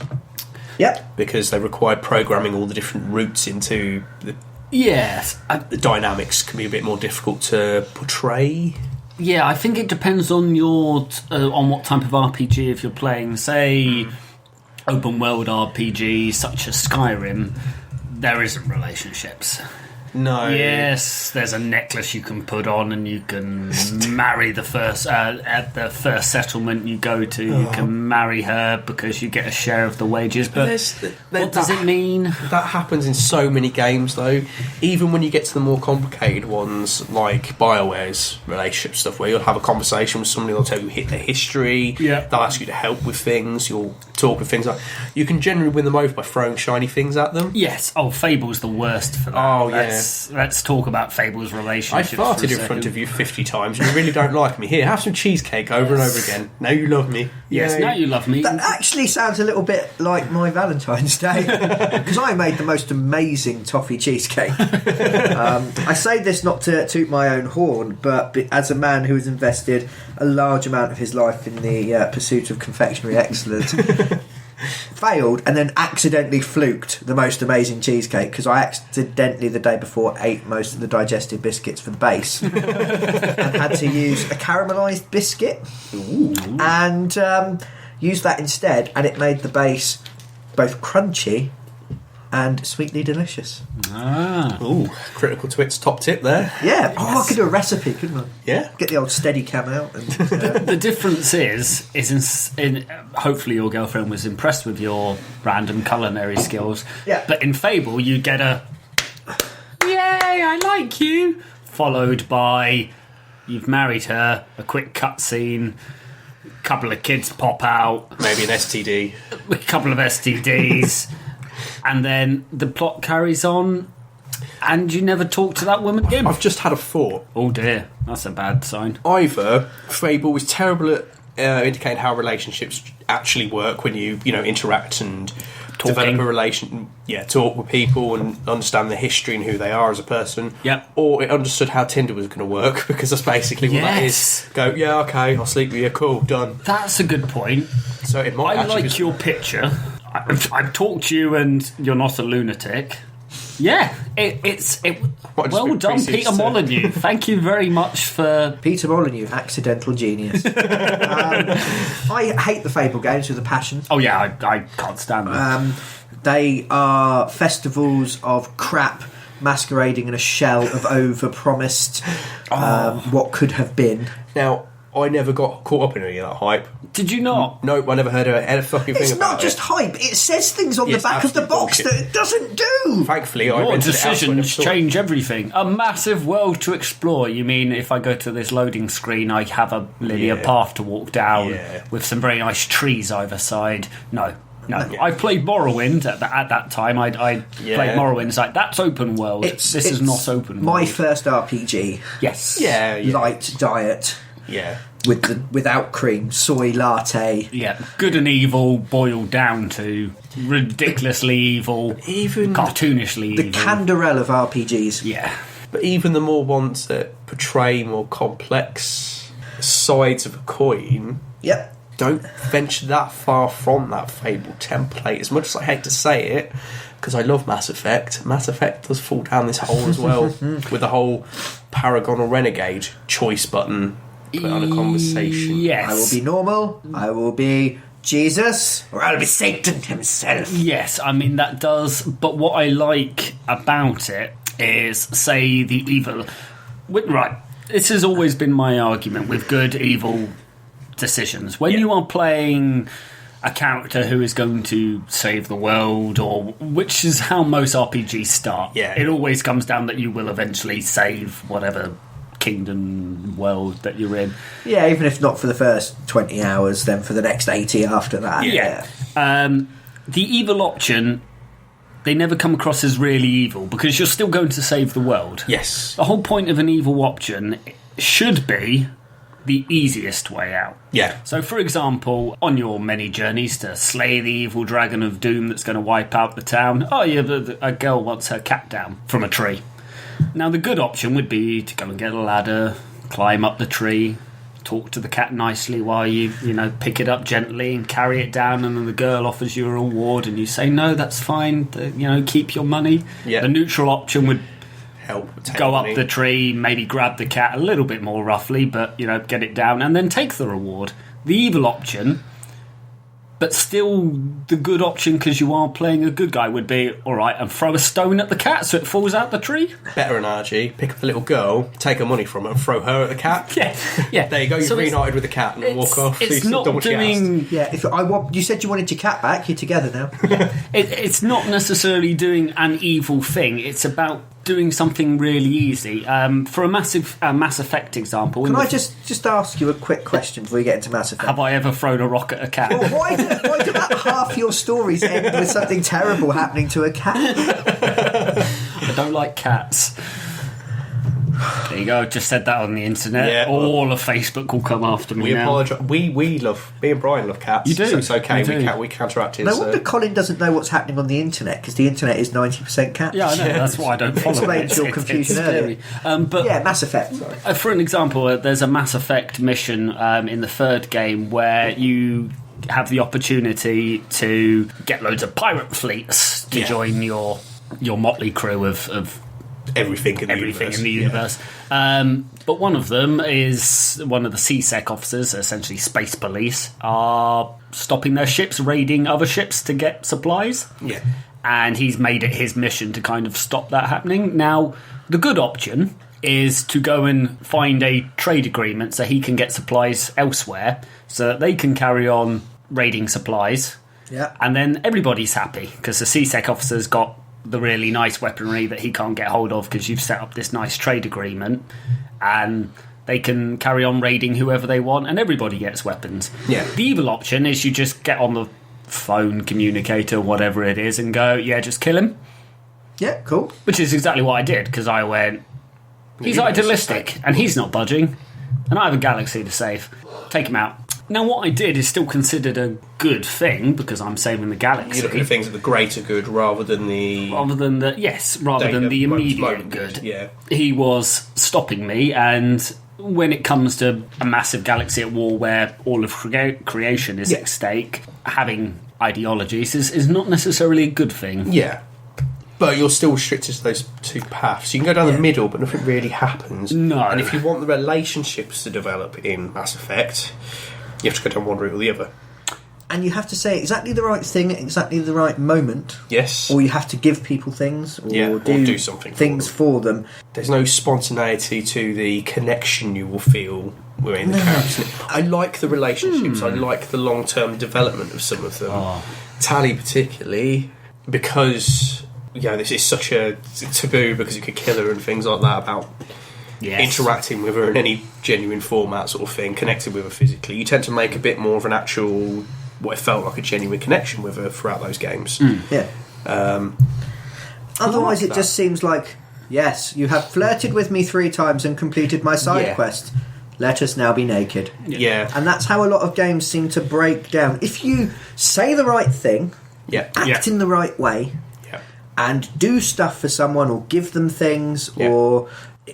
Yep. Because they require programming all the different routes into the... Yes. The dynamics can be a bit more difficult to portray. Yeah, I think it depends on your on what type of RPG. If you're playing, say, open world RPG such as Skyrim, there isn't relationships. No. Yes, there's a necklace you can put on, and you can marry the first at the first settlement you go to. You can marry her because you get a share of the wages. But what does it mean? That happens in so many games, though. Even when you get to the more complicated ones, like BioWare's relationship stuff, where you'll have a conversation with somebody, they'll tell you their history. Yeah. They'll ask you to help with things. You'll talk with things like you can generally win them over by throwing shiny things at them. Yes. Oh, Fable's the worst for that. Oh, yeah. Let's talk about Fable's I relationship. farted in front of you 50 times and you really don't like me. Here, have some cheesecake over and over again. Now you love me. Yes, Yay. now you love me. That actually sounds a little bit like my Valentine's Day, because I made the most amazing toffee cheesecake. I say this not to toot my own horn, but as a man who has invested a large amount of his life in the pursuit of confectionery excellence, failed and then accidentally fluked the most amazing cheesecake because I accidentally the day before ate most of the digestive biscuits for the base and had to use a caramelised biscuit. Ooh. And used that instead, and it made the base both crunchy and sweetly delicious. Ooh, critical Twits top tip there. Yeah. Oh, I could do a recipe, couldn't I? Yeah. Get the old Steadicam out. And, The difference is in hopefully your girlfriend was impressed with your random culinary skills. Yeah. But in Fable, you get a "Yay, I like you," followed by you've married her, a quick cutscene, a couple of kids pop out, Maybe an STD. a couple of STDs, and then the plot carries on, and you never talk to that woman again. I've just had a thought. Oh dear, that's a bad sign. Either Fable was terrible at indicating how relationships actually work when you interact and develop a relation, talk with people and understand the history and who they are as a person. Yep. Or it understood how Tinder was going to work, because that's basically what that is. Go, yeah, okay, I'll sleep with you, cool, done. That's a good point. So it might I actually like be- your picture. I've talked to you, and you're not a lunatic. Yeah, it's What, just well been done, preceded Peter to- Molyneux. Thank you very much for. Peter Molyneux, accidental genius. I hate the Fable games with a passion. Oh yeah, I can't stand them. They are festivals of crap masquerading in a shell of over-promised what could have been. Now, I never got caught up in any of that hype. Did you not? Nope, I never heard a fucking thing It's about it. not just hype, it says things on the Yes, back of the absolute box bullshit. that it doesn't do. Thankfully, I Your rented it out, so I never decisions saw it. change everything. A massive world to explore. You mean if I go to this loading screen, I have a linear Yeah. path to walk down Yeah. with some very nice trees either side? No. I played Morrowind at that time. I played Morrowind. It's like, that's open world. This is not open world. My first RPG. Yes. Yeah. Light diet Yeah. without cream, soy latte. Yeah. Good and evil boiled down to ridiculously evil, Even cartoonishly The evil. Canderel of RPGs. Yeah. But even the more ones that portray more complex sides of a coin Yep. don't venture that far from that Fable template. As much as I hate to say it, because I love Mass Effect, Mass Effect does fall down this hole as well, with the whole Paragon or Renegade choice button put on a conversation. Yes. I will be normal. I will be Jesus, or I'll be Satan himself. Yes, I mean that does. But what I like about it is, say, the evil. Right, this has always been my argument with good, evil decisions. When you are playing a character who is going to save the world, or which is how most RPGs start. Yeah. It always comes down that you will eventually save whatever kingdom world that you're in. Yeah, even if not for the first 20 hours, then for the next 80 after that. Yeah. The evil option, they never come across as really evil because you're still going to save the world. Yes. The whole point of an evil option should be the easiest way out. Yeah. So, for example, on your many journeys to slay the evil dragon of doom that's going to wipe out the town, a girl wants her cat down from a tree. Now, the good option would be to go and get a ladder, climb up the tree, talk to the cat nicely while you pick it up gently and carry it down, and then the girl offers you a reward and you say, no, that's fine, keep your money. Yeah. The neutral option would Help. Take go money. up the tree, maybe grab the cat a little bit more roughly, but get it down and then take the reward. The evil option But still, the good option, because you are playing a good guy, would be, all right, and throw a stone at the cat so it falls out the tree. Better analogy, pick up a little girl, take her money from her, and throw her at the cat. Yeah. There you go, you've So reunited with the cat and walk off. It's So not done what you asked. doing... Yeah, you said you wanted your cat back, you're together now. It's not necessarily doing an evil thing. It's about doing something really easy. For a Mass Effect example... Can I just ask you a quick question before we get into Mass Effect? Have I ever thrown a rock at a cat? Well, why do about half your stories end with something terrible happening to a cat? I don't like cats. There you go, just said that on the internet. Yeah, all of Facebook will come after me We now. apologise. Me and Brian love cats. You do. So it's okay. You do. We counteract it. No wonder Colin doesn't know what's happening on the internet, because the internet is 90% cats. Yeah, I know, that's why I don't follow Explains it. your It's confusion scary. But Yeah, Mass Effect, sorry. for an example, there's a Mass Effect mission in the third game where you have the opportunity to get loads of pirate fleets to join your motley crew of everything in the universe. But one of them is one of the CSEC officers, essentially space police, are stopping their ships, raiding other ships to get supplies. Yeah. And he's made it his mission to kind of stop that happening. Now, the good option is to go and find a trade agreement so he can get supplies elsewhere so that they can carry on raiding supplies. Yeah. And then everybody's happy because the CSEC officer's got the really nice weaponry that he can't get hold of because you've set up this nice trade agreement, and they can carry on raiding whoever they want and everybody gets weapons. Yeah. The evil option is you just get on the phone, communicator, whatever it is, and go, yeah, just kill him. Yeah, cool. Which is exactly what I did, because I went, he's idealistic and he's not budging, and I have a galaxy to save. Take him out. Now, what I did is still considered a good thing because I'm saving the galaxy. You look at things at the greater good rather than the immediate good. Yeah. He was stopping me, and when it comes to a massive galaxy at war where all of creation is at stake, having ideologies is not necessarily a good thing. Yeah. But you're still restricted to those two paths. You can go down the middle, but nothing really happens. No. And if you want the relationships to develop in Mass Effect, you have to go down one route or the other. And you have to say exactly the right thing at exactly the right moment. Yes. Or you have to give people things, or, do something things for them. There's no spontaneity to the connection you will feel within the characters. I like the relationships. I like the long-term development of some of them. Tally particularly, because this is such a taboo because you could kill her and things like that about interacting with her in any genuine format sort of thing, connected with her physically. You tend to make a bit more of an actual, what it felt like a genuine connection with her throughout those games. Yeah. Otherwise, it just seems like, yes, you have flirted with me 3 times and completed my side quest. Let us now be naked. Yeah. And that's how a lot of games seem to break down. If you say the right thing, act in the right way, and do stuff for someone, or give them things, or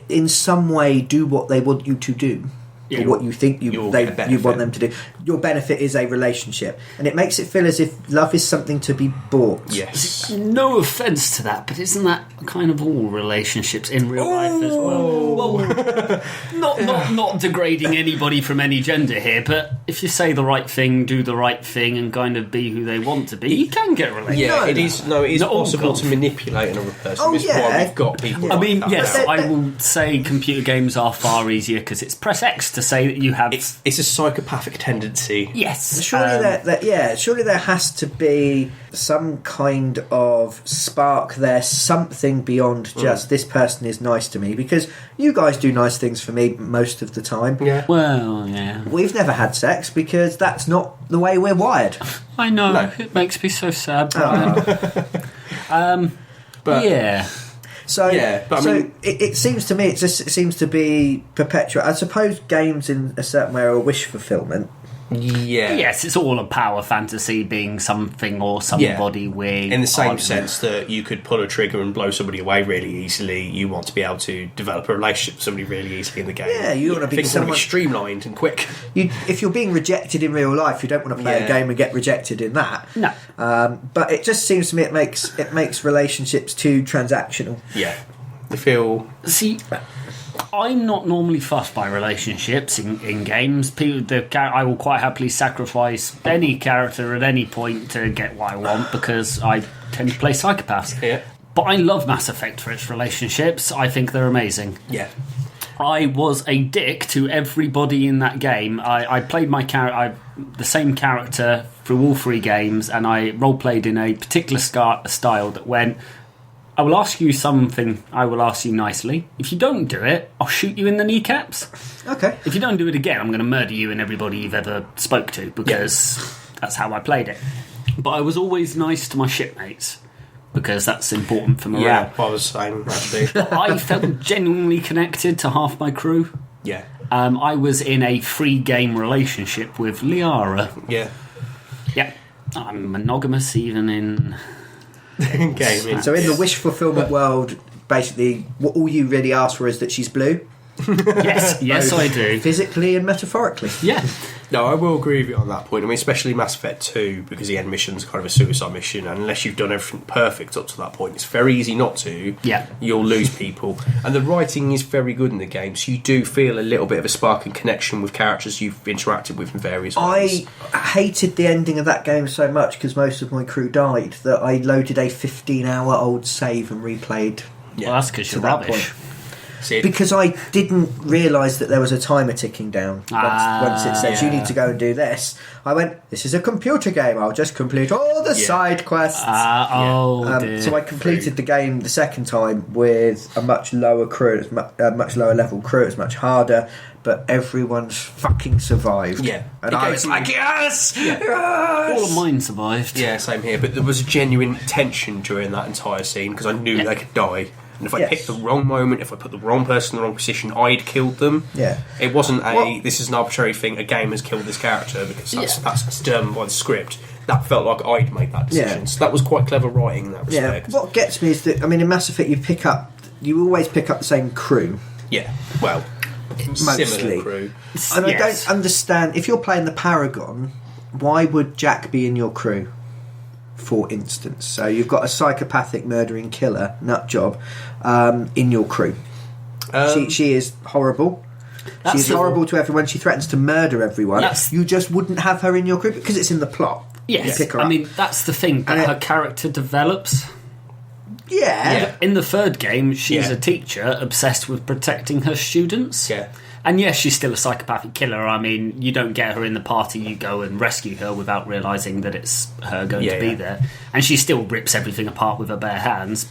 in some way do what they want you to do, or what you think you want them to do. Your benefit is a relationship, and it makes it feel as if love is something to be bought. Yes. No offence to that, but isn't that kind of all relationships in real life as well? Well, not degrading anybody from any gender here, but if you say the right thing, do the right thing, and kind of be who they want to be, you can get relationships. Yeah, it is possible to manipulate another person. It's why we've got people. I mean, like that. I will say computer games are far easier because it's press X to say that you have. It's a psychopathic tendency. Yes. Surely there has to be some kind of spark there, something beyond just this person is nice to me, because you guys do nice things for me most of the time. Yeah. Well, yeah. We've never had sex because that's not the way we're wired. I know. No. It makes me so sad, Brian. But yeah. So, it seems to me, it seems to be perpetual. I suppose games in a certain way are a wish fulfillment. Yeah. Yes, it's all a power fantasy, being something or somebody with. In the same sense that you could pull a trigger and blow somebody away really easily, you want to be able to develop a relationship with somebody really easily in the game. Yeah, you want to be things want to be streamlined and quick. If you're being rejected in real life, you don't want to play a game and get rejected in that. No. But it just seems to me it makes relationships too transactional. Yeah. They feel. See, I'm not normally fussed by relationships in games. I will quite happily sacrifice any character at any point to get what I want because I tend to play psychopaths. Yeah. But I love Mass Effect for its relationships. I think they're amazing. Yeah. I was a dick to everybody in that game. I played the same character through all 3 games, and I role-played in a particular style that went, I will ask you something, I will ask you nicely. If you don't do it, I'll shoot you in the kneecaps. Okay. If you don't do it again, I'm going to murder you and everybody you've ever spoke to, because that's how I played it. But I was always nice to my shipmates, because that's important for morale. Yeah, I was the same, actually. I felt genuinely connected to half my crew. Yeah. I was in a free game relationship with Liara. Yeah. Yeah. I'm monogamous even in gaming. So in the wish fulfillment world, basically, all you really ask for is that she's blue. Yes, I do. Physically and metaphorically. Yeah. No, I will agree with you on that point. I mean, especially Mass Effect 2, because the end mission's kind of a suicide mission, and unless you've done everything perfect up to that point, it's very easy not to. Yeah. You'll lose people. And the writing is very good in the game, so you do feel a little bit of a spark and connection with characters you've interacted with in various ways. I hated the ending of that game so much, because most of my crew died, that I loaded a 15-hour-old save and replayed. Well, that's because you're rubbish. Because I didn't realise that there was a timer ticking down once it says you need to go and do this. I went, this is a computer game, I'll just complete all the side quests. Dear. So I completed the game the second time with a much lower crew, a much lower level crew, it's much harder, but everyone's fucking survived. Yeah. And I was like, yes! Yes! All of mine survived. Yeah, same here. But there was genuine tension during that entire scene, because I knew they could die. And if I picked the wrong moment, if I put the wrong person in the wrong position, I'd killed them. Yeah. It wasn't this is an arbitrary thing, a game has killed this character, because that's determined by the script. That felt like I'd made that decision. Yeah. So that was quite clever writing in that respect. What gets me is that, I mean, in Mass Effect you always pick up the same crew. Yeah, well, Mostly. similar crew. And I don't understand, if you're playing the Paragon, why would Jack be in your crew? For instance, so you've got a psychopathic murdering killer nut job in your crew. She is horrible. She's horrible to everyone. She threatens to murder everyone. You just wouldn't have her in your crew because it's in the plot. Yes, you pick her up. I mean that's the thing that her character develops. Yeah. In the third game, she's a teacher obsessed with protecting her students. Yeah. And yes, she's still a psychopathic killer. I mean, you don't get her in the party, you go and rescue her without realising that it's her going to be there. And she still rips everything apart with her bare hands.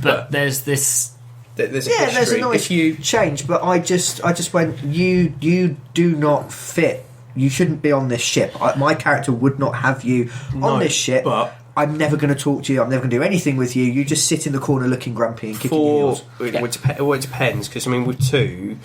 But there's this... There's a nice change, but I just went, you do not fit. You shouldn't be on this ship. My character would not have you on this ship. But I'm never going to talk to you. I'm never going to do anything with you. You just sit in the corner looking grumpy and kicking your heels. It depends, because I mean, with 2...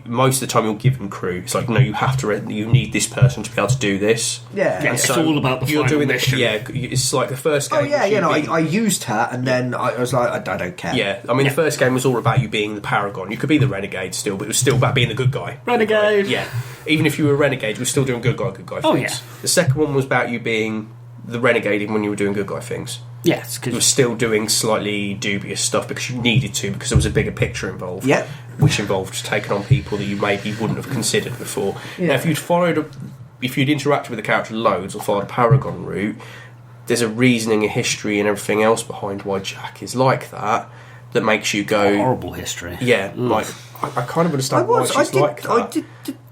most of the time you're given crew. It's like, no, you have to. You need this person to be able to do this. Yeah, it's all about the final mission. It's like the first game. I used her, and then I was like, I don't care. Yeah, I mean, the first game was all about you being the Paragon. You could be the Renegade still, but it was still about being the good guy. Renegade. Yeah, even if you were a Renegade, you were still doing good guy things. Oh yeah. The second one was about you being the Renegade even when you were doing good guy things. Yes, because you were still doing slightly dubious stuff because you needed to, because there was a bigger picture involved. Yeah. Which involved taking on people that you maybe wouldn't have considered before. Yeah. Now, if you'd interacted with the character loads or followed a Paragon route, there's a reasoning, a history, and everything else behind why Jack is like that makes you go... horrible history. Yeah, like, I kind of understand why she's like that. I did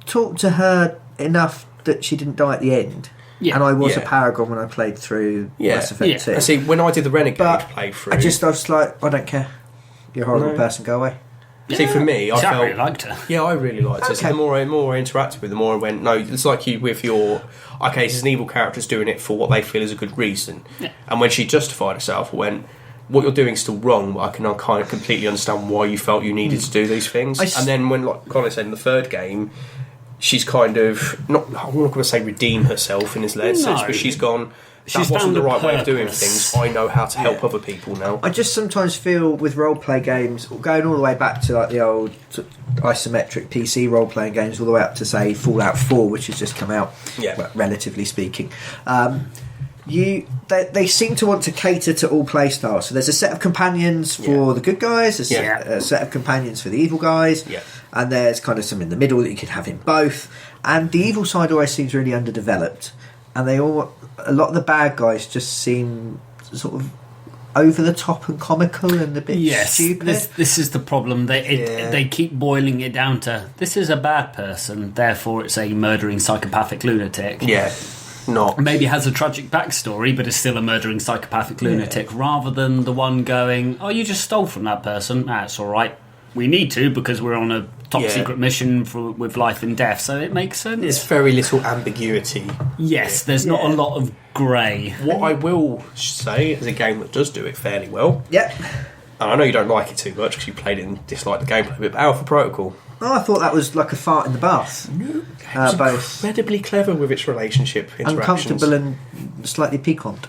talk to her enough that she didn't die at the end. Yeah. And I was a Paragon when I played through Mass Effect 2. I see, when I did the Renegade playthrough... I was like, I don't care. You're a horrible person, go away. See, for me, I felt... really liked her. Yeah, I really liked her. So the more I interacted with her, the more I went, no, it's like you with your... Okay, this is an evil character's doing it for what they feel is a good reason. Yeah. And when she justified herself, I went, what you're doing is still wrong, but I can kind of completely understand why you felt you needed to do these things. And then when, like Connor said, in the third game, she's kind of... I'm not going to say redeem herself in this sense, but she's gone... That wasn't the right way of doing things. I know how to help other people now. I just sometimes feel with role-play games, going all the way back to like the old isometric PC role-playing games, all the way up to, say, Fallout 4, which has just come out, relatively speaking, They seem to want to cater to all play styles. So there's a set of companions for the good guys, a set of companions for the evil guys, and there's kind of some in the middle that you could have in both. And the evil side always seems really underdeveloped, and a lot of the bad guys just seem sort of over the top and comical and a bit stupid. This is the problem. They keep boiling it down to this is a bad person, therefore it's a murdering psychopathic lunatic. Yeah. Not maybe has a tragic backstory, but is still a murdering psychopathic lunatic, rather than the one going, "Oh, you just stole from that person. That's all right. We need to because we're on a top secret mission with life and death." So it makes sense. There's very little ambiguity. Yes, there's not a lot of grey. What I will say is a game that does do it fairly well. Yep. And I know you don't like it too much because you played it and disliked the gameplay, but Alpha Protocol. Oh, I thought that was like a fart in the bath. It's both incredibly clever with its relationship interactions. Uncomfortable and slightly piquant.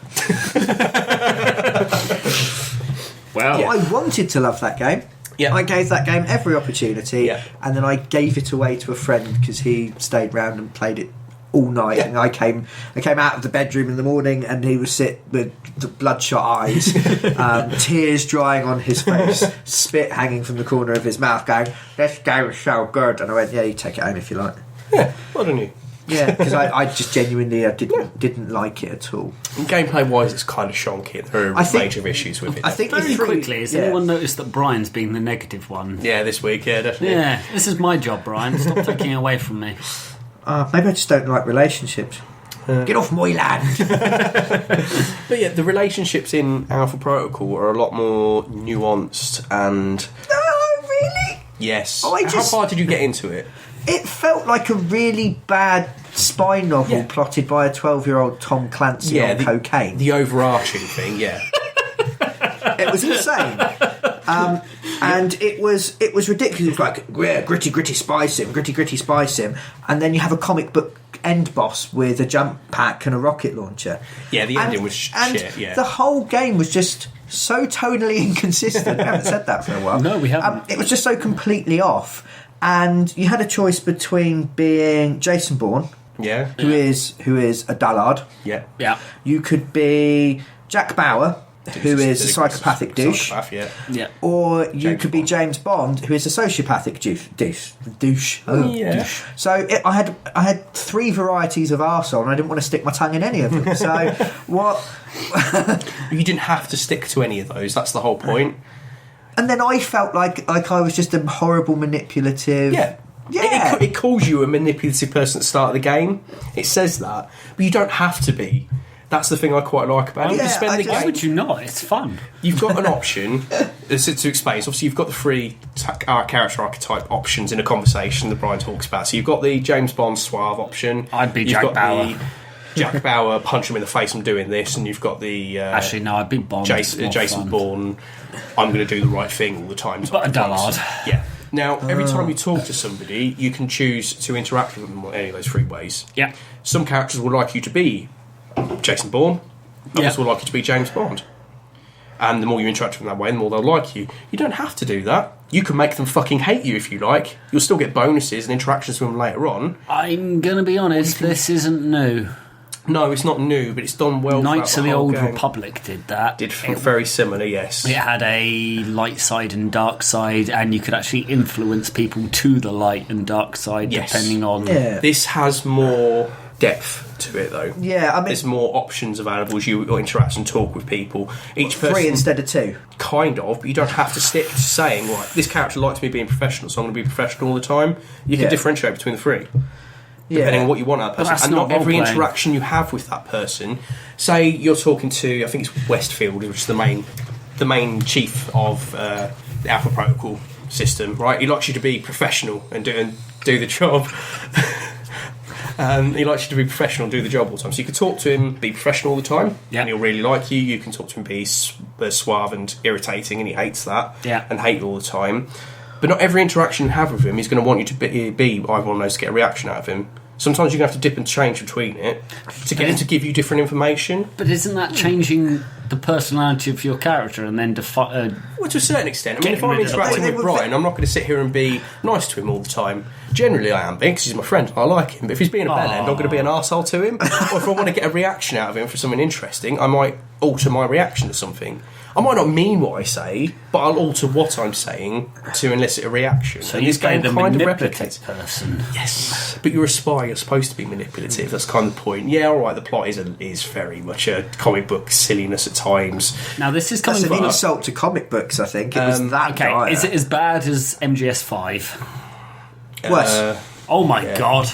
Well, I wanted to love that game. Yeah. I gave that game every opportunity, and then I gave it away to a friend because he stayed round and played it all night. And I came out of the bedroom in the morning, and he was sit with the bloodshot eyes, tears drying on his face, spit hanging from the corner of his mouth, going, "This game is so good." And I went, "Yeah, you take it home if you like." Yeah, why don't you? Yeah, because I just genuinely didn't like it at all. And gameplay wise, it's kind of shonky. There are major issues with it. I think very quickly, has anyone noticed that Brian's been the negative one? Yeah, this week, definitely. Yeah, this is my job, Brian. Stop taking it away from me. Maybe I just don't like relationships. Get off my land. But yeah, the relationships in Alpha Protocol are a lot more nuanced and... Oh, really? Yes. How far did you get into it? It felt like a really bad spy novel plotted by a 12-year-old Tom Clancy on cocaine. The overarching thing, It was insane. And it was ridiculous. It was like, gritty spy sim. And then you have a comic book end boss with a jump pack and a rocket launcher. Yeah, the ending was shit, yeah. The whole game was just so tonally inconsistent. We haven't said that for a while. No, we haven't. It was just so completely off. And you had a choice between being Jason Bourne, who is a dullard. Yeah. You could be Jack Bauer, who is a psychopathic douche. Or you could be James Bond, who is a sociopathic douche. Douche. So I had three varieties of arsehole, and I didn't want to stick my tongue in any of them. So what? You didn't have to stick to any of those. That's the whole point. And then I felt like I was just a horrible manipulative. Yeah. It calls you a manipulative person at the start of the game. It says that, but you don't have to be. That's the thing I quite like about it. You can spend the game. Why would you not? It's fun. You've got an option to explain. So obviously, you've got the three character archetype options in a conversation that Brian talks about. So you've got the James Bond suave option. I'd be Jack Bauer. Jack Bauer, punch him in the face, I'm doing this. And you've got the... Actually, no, I'd be Bond. Jason Bourne, I'm going to do the right thing all the time. But a dullard. Yeah. Now, every time you talk to somebody, you can choose to interact with them in any of those three ways. Yeah. Some characters will like you to be Jason Bourne. Others will like you to be James Bond. And the more you interact with them that way, the more they'll like you. You don't have to do that. You can make them fucking hate you if you like. You'll still get bonuses and interactions with them later on. I'm going to be honest, this isn't new. No, it's not new, but it's done well. Knights of the Old game. Republic did that. Very similar, yes. It had a light side and dark side, and you could actually influence people to the light and dark side depending on... Yeah. This has more depth to it, though. Yeah, I mean... There's more options available as you interact and talk with people. Each person... 3 instead of 2. Kind of, but you don't have to stick to saying, right, this character likes me being professional, so I'm going to be professional all the time. You can differentiate between the three. Depending on what you want out of that person. And not every interaction you have with that person, say you're talking to, I think it's Westfield, which is the main chief of the Alpha Protocol system, right? He likes you to be professional and do the job. He likes you to be professional and do the job all the time. So you can talk to him, be professional all the time, and he'll really like you. You can talk to him, be suave and irritating, and he hates that, and hate you all the time. But not every interaction you have with him is going to want you to be either one of those to get a reaction out of him. Sometimes you have to dip and change between it to get it to give you different information. But isn't that changing the personality of your character and then Well, to a certain extent. I mean, if I'm interacting with Brian, I'm not going to sit here and be nice to him all the time. Generally, I am, because he's my friend and I like him. But if he's being a bellend, I'm going to be an arsehole to him. Or if I want to get a reaction out of him for something interesting, I might alter my reaction to something. I might not mean what I say, but I'll alter what I'm saying to elicit a reaction. So and you this game the kind of manipulative replicates. person. Yes, but you're a spy. You're supposed to be manipulative. That's kind of the point. Yeah, all right. The plot is very much a comic book silliness at times. Now this is coming That's an from insult to comic books. I think it was that. Okay, dire. is it as bad as MGS5? Worse. Oh my god!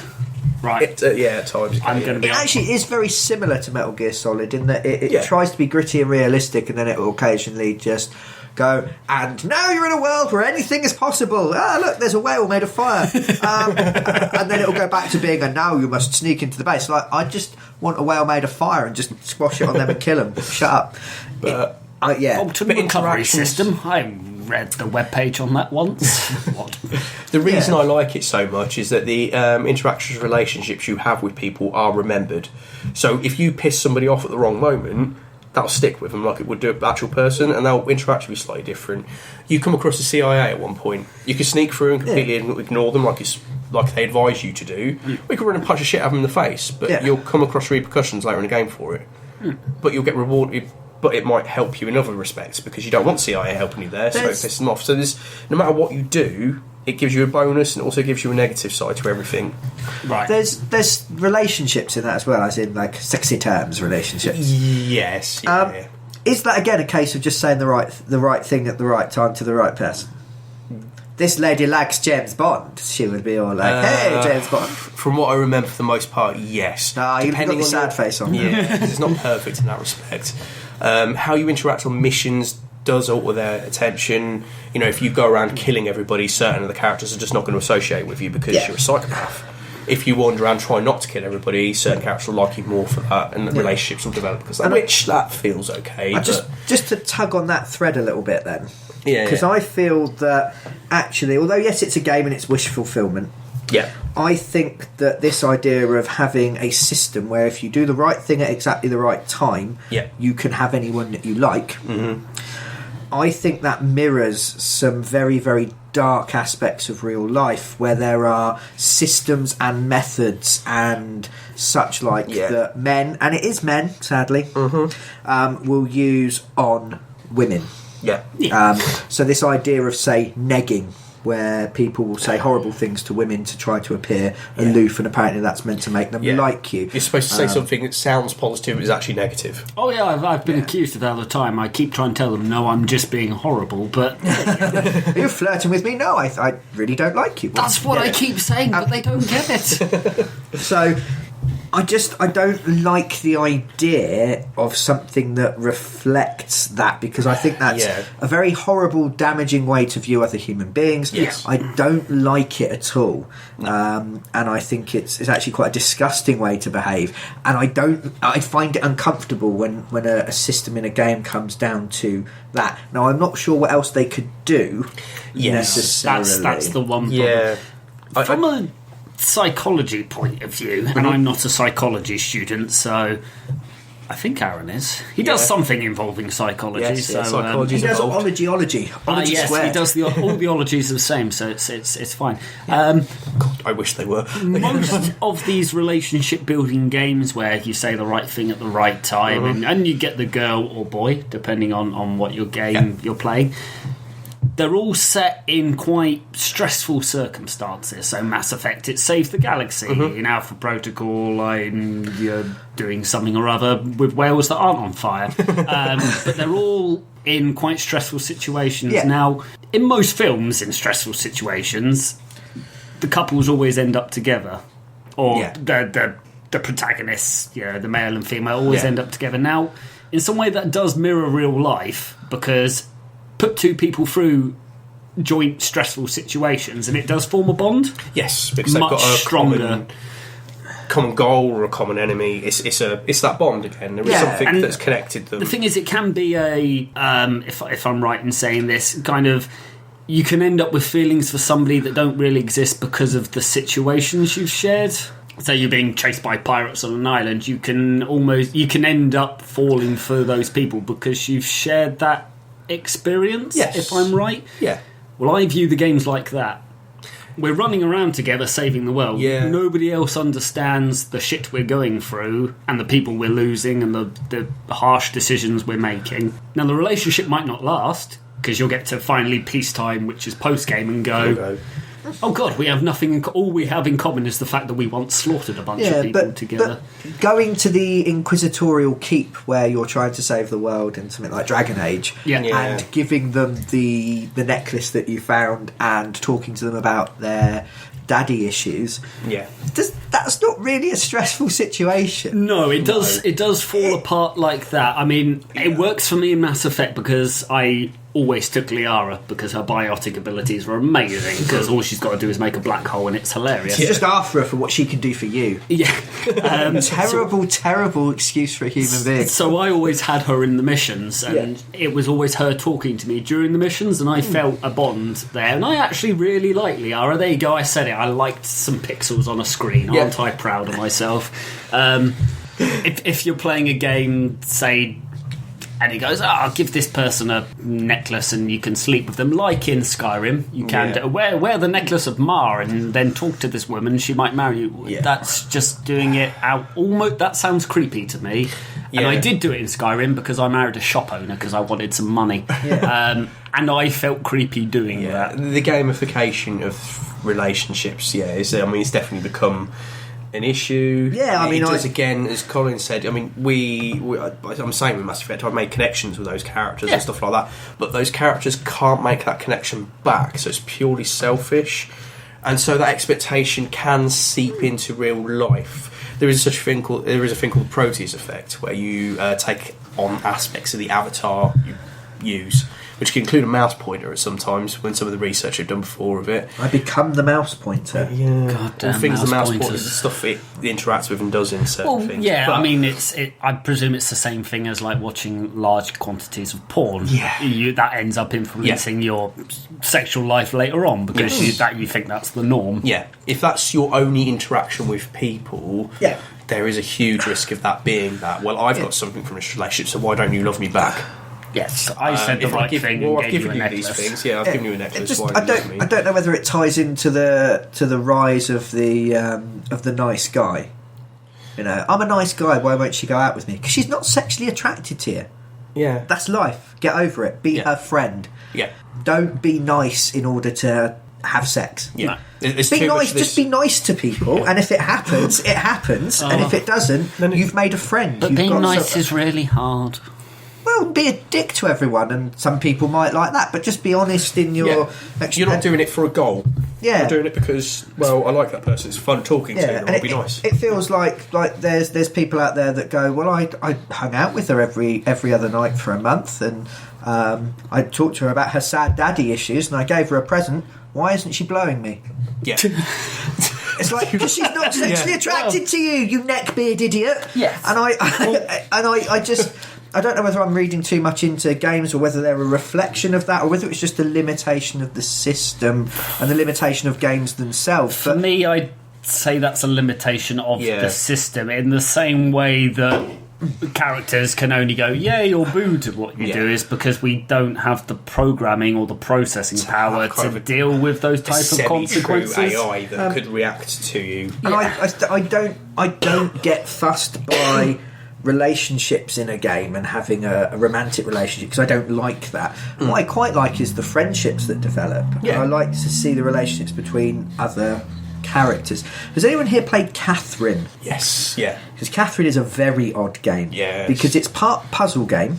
Right, At times. I'm going to be. It actually is very similar to Metal Gear Solid in that it tries to be gritty and realistic, and then it will occasionally just go, and now you're in a world where anything is possible. Ah, look, there's a whale made of fire. And then it'll go back to being, and now you must sneak into the base. Like, I just want a whale made of fire and just squash it on them and kill them. Shut up. But Ultimate recovery system. I read the webpage on that once. What? The reason I like it so much is that the interactions, relationships you have with people are remembered. So if you piss somebody off at the wrong moment, that'll stick with them like it would do an actual person, and they'll interact with you slightly different. You come across the CIA at one point, you can sneak through and completely ignore them like they advise you to do. We could run and punch a shit out of them in the face, but you'll come across repercussions later in the game for it. But you'll get rewarded. But it might help you in other respects because you don't want CIA helping you there, so it pisses them off. So no matter what you do, it gives you a bonus and also gives you a negative side to everything. Right. There's relationships in that as well, as in like sexy terms relationships. Yes. Yeah. Is that again a case of just saying the right thing at the right time to the right person? This lady likes James Bond. She would be all like, "Hey, James Bond." From what I remember, for the most part, yes. You've got the sad face on. Yeah, it's not perfect in that respect. How you interact on missions does alter their attention. You know, if you go around killing everybody, certain of the characters are just not going to associate with you because you're a psychopath. If you wander around trying not to kill everybody, certain characters will like you more for that, and the relationships will develop because of that. That feels okay. Just to tug on that thread a little bit then. Yeah. Because I feel that actually, although yes, it's a game and it's wish fulfillment. Yeah. I think that this idea of having a system where if you do the right thing at exactly the right time, you can have anyone that you like. Mm-hmm. I think that mirrors some very, very dark aspects of real life where there are systems and methods and such like that men, and it is men, sadly, will use on women. Yeah. So this idea of, say, negging, where people will say horrible things to women to try to appear aloof, and apparently that's meant to make them like you. You're supposed to say something that sounds positive but is actually negative. Oh yeah, I've been accused of that all the time. I keep trying to tell them, no, I'm just being horrible, but... Are you flirting with me? No, I really don't like you. That's what I keep saying, but they don't get it. So... I don't like the idea of something that reflects that, because I think that's a very horrible, damaging way to view other human beings. Yes. I don't like it at all. And I think it's actually quite a disgusting way to behave. And I find it uncomfortable when a system in a game comes down to that. Now, I'm not sure what else they could do necessarily. That's the one problem. Yeah. From a psychology point of view, and I'm not a psychology student, so I think Aaron is. He does something involving psychology. Yes, so he does ology. Yes, squared. he does all the ologies are the same, so it's fine. God, I wish they were. Most of these relationship building games where you say the right thing at the right time, and you get the girl or boy, depending on what your game you're playing, they're all set in quite stressful circumstances. So Mass Effect, it saves the galaxy. In Alpha Protocol, you're doing something or other with whales that aren't on fire. But they're all in quite stressful situations. Now, in most films, in stressful situations, the couples always end up together. Or the protagonists, the male and female, always end up together. Now, in some way that does mirror real life, because... put two people through joint stressful situations and it does form a bond. Yes, because much they've got a stronger common goal or a common enemy. It's that bond again. There is something that's connected them. The thing is, it can be a if I'm right in saying this, kind of, you can end up with feelings for somebody that don't really exist because of the situations you've shared. So you're being chased by pirates on an island, you can end up falling for those people because you've shared that experience, Yes. if I'm right. Yeah. Well, I view the games like that. We're running around together saving the world. Yeah. Nobody else understands the shit we're going through and the people we're losing and the harsh decisions we're making. Now, the relationship might not last because you'll get to finally peacetime, which is post-game, and go, oh god, we have nothing. All we have in common is the fact that we once slaughtered a bunch of people together. But going to the inquisitorial keep where you're trying to save the world in something like Dragon Age, and giving them the necklace that you found and talking to them about their daddy issues. Yeah. That's not really a stressful situation. No, it does. It does fall apart like that. I mean, it works for me in Mass Effect because I always took Liara because her biotic abilities were amazing. Because all she's got to do is make a black hole, and it's hilarious. You're just after her for what she can do for you. Yeah, terrible excuse for a human being. So I always had her in the missions, and it was always her talking to me during the missions, and I felt a bond there. And I actually really like Liara. There you go. I said it. I liked some pixels on a screen. Aren't I proud of myself? If you're playing a game, say, and he goes, I'll give this person a necklace and you can sleep with them, like in Skyrim, you can wear the necklace of Mar and then talk to this woman, she might marry you. That's just doing it out. Almost, that sounds creepy to me. And I did do it in Skyrim because I married a shop owner because I wanted some money. And I felt creepy doing that. The gamification of relationships, it's definitely become an issue. Again, as Colin said, I mean, I'm saying with Mass Effect, I've made connections with those characters and stuff like that, but those characters can't make that connection back, so it's purely selfish, and so that expectation can seep into real life. There is a thing called the Proteus effect, where you take on aspects of the avatar you use, which can include a mouse pointer at sometimes when some of the research I've done before of it. I become the mouse pointer. Goddamn, all things mouse the mouse pointers. pointer, the stuff it interacts with and does in certain things. Yeah, But I mean, I presume it's the same thing as like watching large quantities of porn. Yeah. That ends up influencing your sexual life later on because you think that's the norm. Yeah, if that's your only interaction with people, there is a huge risk of that being that. Well, I've got something from this relationship, so why don't you love me back? Yes, I said the right thing. Well, and I've gave given you a you these necklace. things. Yeah, I've given you a necklace. I don't know whether it ties into the rise of the nice guy. You know, I'm a nice guy. Why won't she go out with me? Because she's not sexually attracted to you. Yeah, That's life. Get over it. Be her friend. Yeah, Don't be nice in order to have sex. yeah. Be nice. Just be nice to people, and if it happens, it happens. And if it doesn't, then you've made a friend. But being nice is really hard. Well, be a dick to everyone, and some people might like that. But just be honest in your. You're not doing it for a goal. Yeah, you're doing it because I like that person. It's fun talking to them. I'll be nice. It feels like there's people out there that go, well, I hung out with her every other night for a month, and I talked to her about her sad daddy issues, and I gave her a present. Why isn't she blowing me? Yeah. It's like, because she's not sexually attracted to you neckbeard idiot. Yes. And I just. I don't know whether I'm reading too much into games or whether they're a reflection of that or whether it's just a limitation of the system and the limitation of games themselves. For me, I'd say that's a limitation of the system in the same way that characters can only go, yay or boo to what you do is because we don't have the programming or the processing power to deal with those type of consequences. AI that could react to you. And I don't get fussed by relationships in a game and having a romantic relationship because I don't like that. What I quite like is the friendships that develop. I like to see the relationships between other characters. Has anyone here played Catherine? Yes. Yeah. Because Catherine is a very odd game. Yes. Because it's part puzzle game,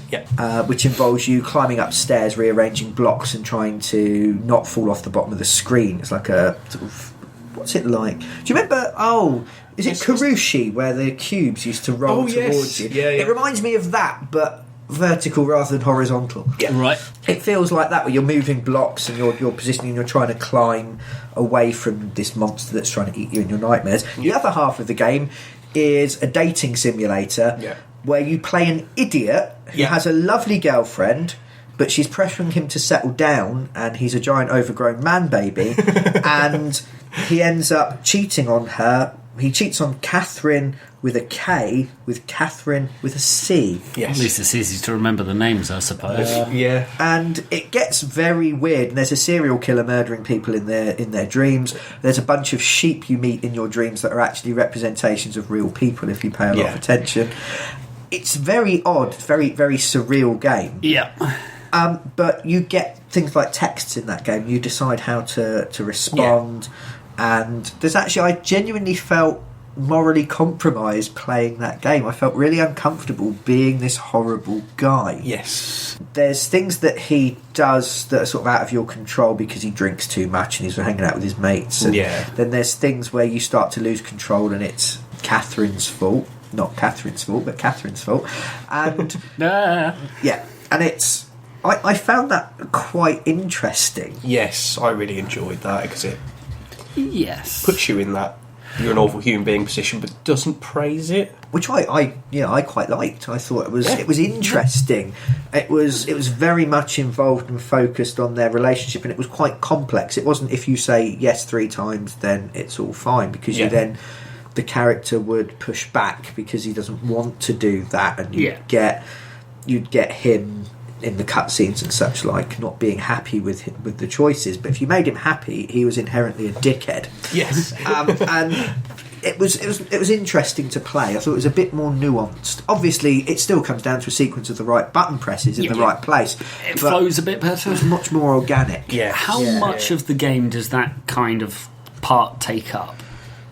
which involves you climbing upstairs, rearranging blocks and trying to not fall off the bottom of the screen. It's like a sort of, what's it like? Do you remember, is it Karushi, where the cubes used to roll towards you? Yeah. It reminds me of that, but vertical rather than horizontal. Yeah. Right. It feels like that, where you're moving blocks and you're positioning and you're trying to climb away from this monster that's trying to eat you in your nightmares. The other half of the game is a dating simulator where you play an idiot who has a lovely girlfriend, but she's pressuring him to settle down, and he's a giant overgrown man baby, and he ends up cheating on her He cheats on Catherine with a K, with Catherine with a C. Yes. At least it's easy to remember the names, I suppose. Yeah. And it gets very weird. And there's a serial killer murdering people in their dreams. There's a bunch of sheep you meet in your dreams that are actually representations of real people if you pay a lot of attention. It's very odd, very, very surreal game. Yeah. But you get things like texts in that game. You decide how to respond. Yeah. And there's actually, I genuinely felt morally compromised playing that game. I felt really uncomfortable being this horrible guy. Yes. There's things that he does that are sort of out of your control because he drinks too much and he's hanging out with his mates. And then there's things where you start to lose control and it's Catherine's fault. Not Catherine's fault, but Catherine's fault. And yeah, and it's... I found that quite interesting. Yes, I really enjoyed that because it puts you in that you're an awful human being position, but doesn't praise it, which I quite liked. I thought it was interesting. It was very much involved and focused on their relationship, and it was quite complex. It wasn't if you say yes 3 times, then it's all fine, because you then the character would push back because he doesn't want to do that, and you'd get him in the cutscenes and such like not being happy with the choices. But if you made him happy, he was inherently a dickhead. Yes. And it was interesting to play. I thought it was a bit more nuanced. Obviously, it still comes down to a sequence of the right button presses in the right place. It flows a bit better. It was much more organic. Yeah. How much of the game does that kind of part take up?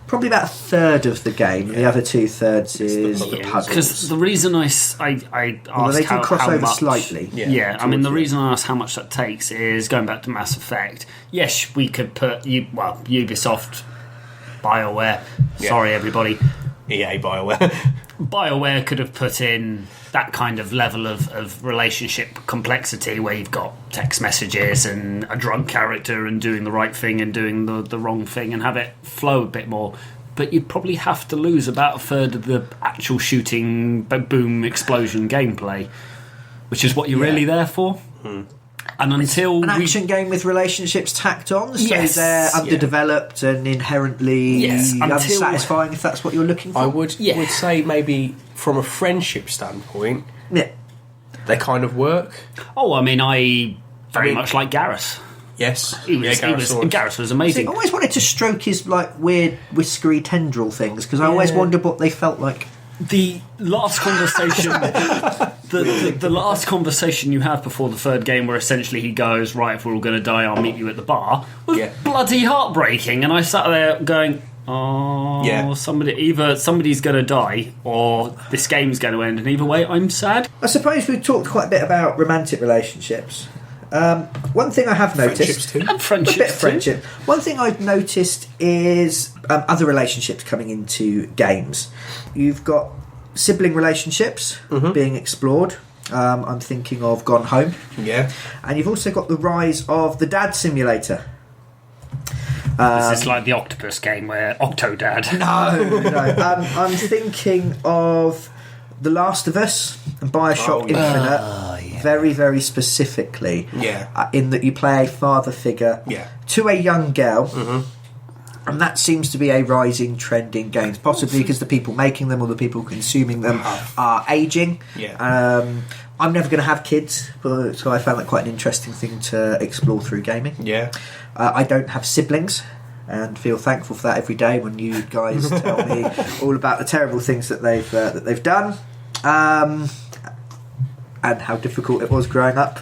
Probably about a third of the game. The other 2/3 is the puzzles. Because the reason I asked they can cross over much, slightly. I mean, the reason I asked how much that takes is going back to Mass Effect. Yes, we could put Ubisoft, BioWare. Sorry, everybody. EA, BioWare. BioWare could have put in that kind of level of relationship complexity where you've got text messages and a drunk character and doing the right thing and doing the wrong thing and have it flow a bit more. But you'd probably have to lose about a third of the actual shooting, boom, explosion gameplay, which is what you're really there for. And until an action game with relationships tacked on, so they're underdeveloped and inherently unsatisfying, if that's what you're looking for. I would say maybe from a friendship standpoint, they kind of work. Oh, I mean, I very much like Garrus. Yes, Garrus was amazing. I always wanted to stroke his weird whiskery tendril things because I always wondered what they felt like. The last conversation, the last conversation you have before the third game, where essentially he goes, "Right, if we're all going to die, I'll meet you at the bar," was bloody heartbreaking. And I sat there going, "Oh, somebody's going to die, or this game's going to end." And either way, I'm sad. I suppose we've talked quite a bit about romantic relationships. One thing I have noticed, and friendships, a bit of friendship. One thing I've noticed is other relationships coming into games. You've got sibling relationships being explored. I'm thinking of Gone Home. Yeah, and you've also got the rise of the dad simulator. Is this like the octopus game where Octodad? No. I'm thinking of The Last of Us and Bioshock Infinite, very, very specifically. Yeah. In that you play a father figure to a young girl, and that seems to be a rising trend in games, possibly because the people making them or the people consuming them are aging. Yeah. I'm never going to have kids, so I found that quite an interesting thing to explore through gaming. Yeah. I don't have siblings, and feel thankful for that every day when you guys tell me all about the terrible things that they've done, and how difficult it was growing up.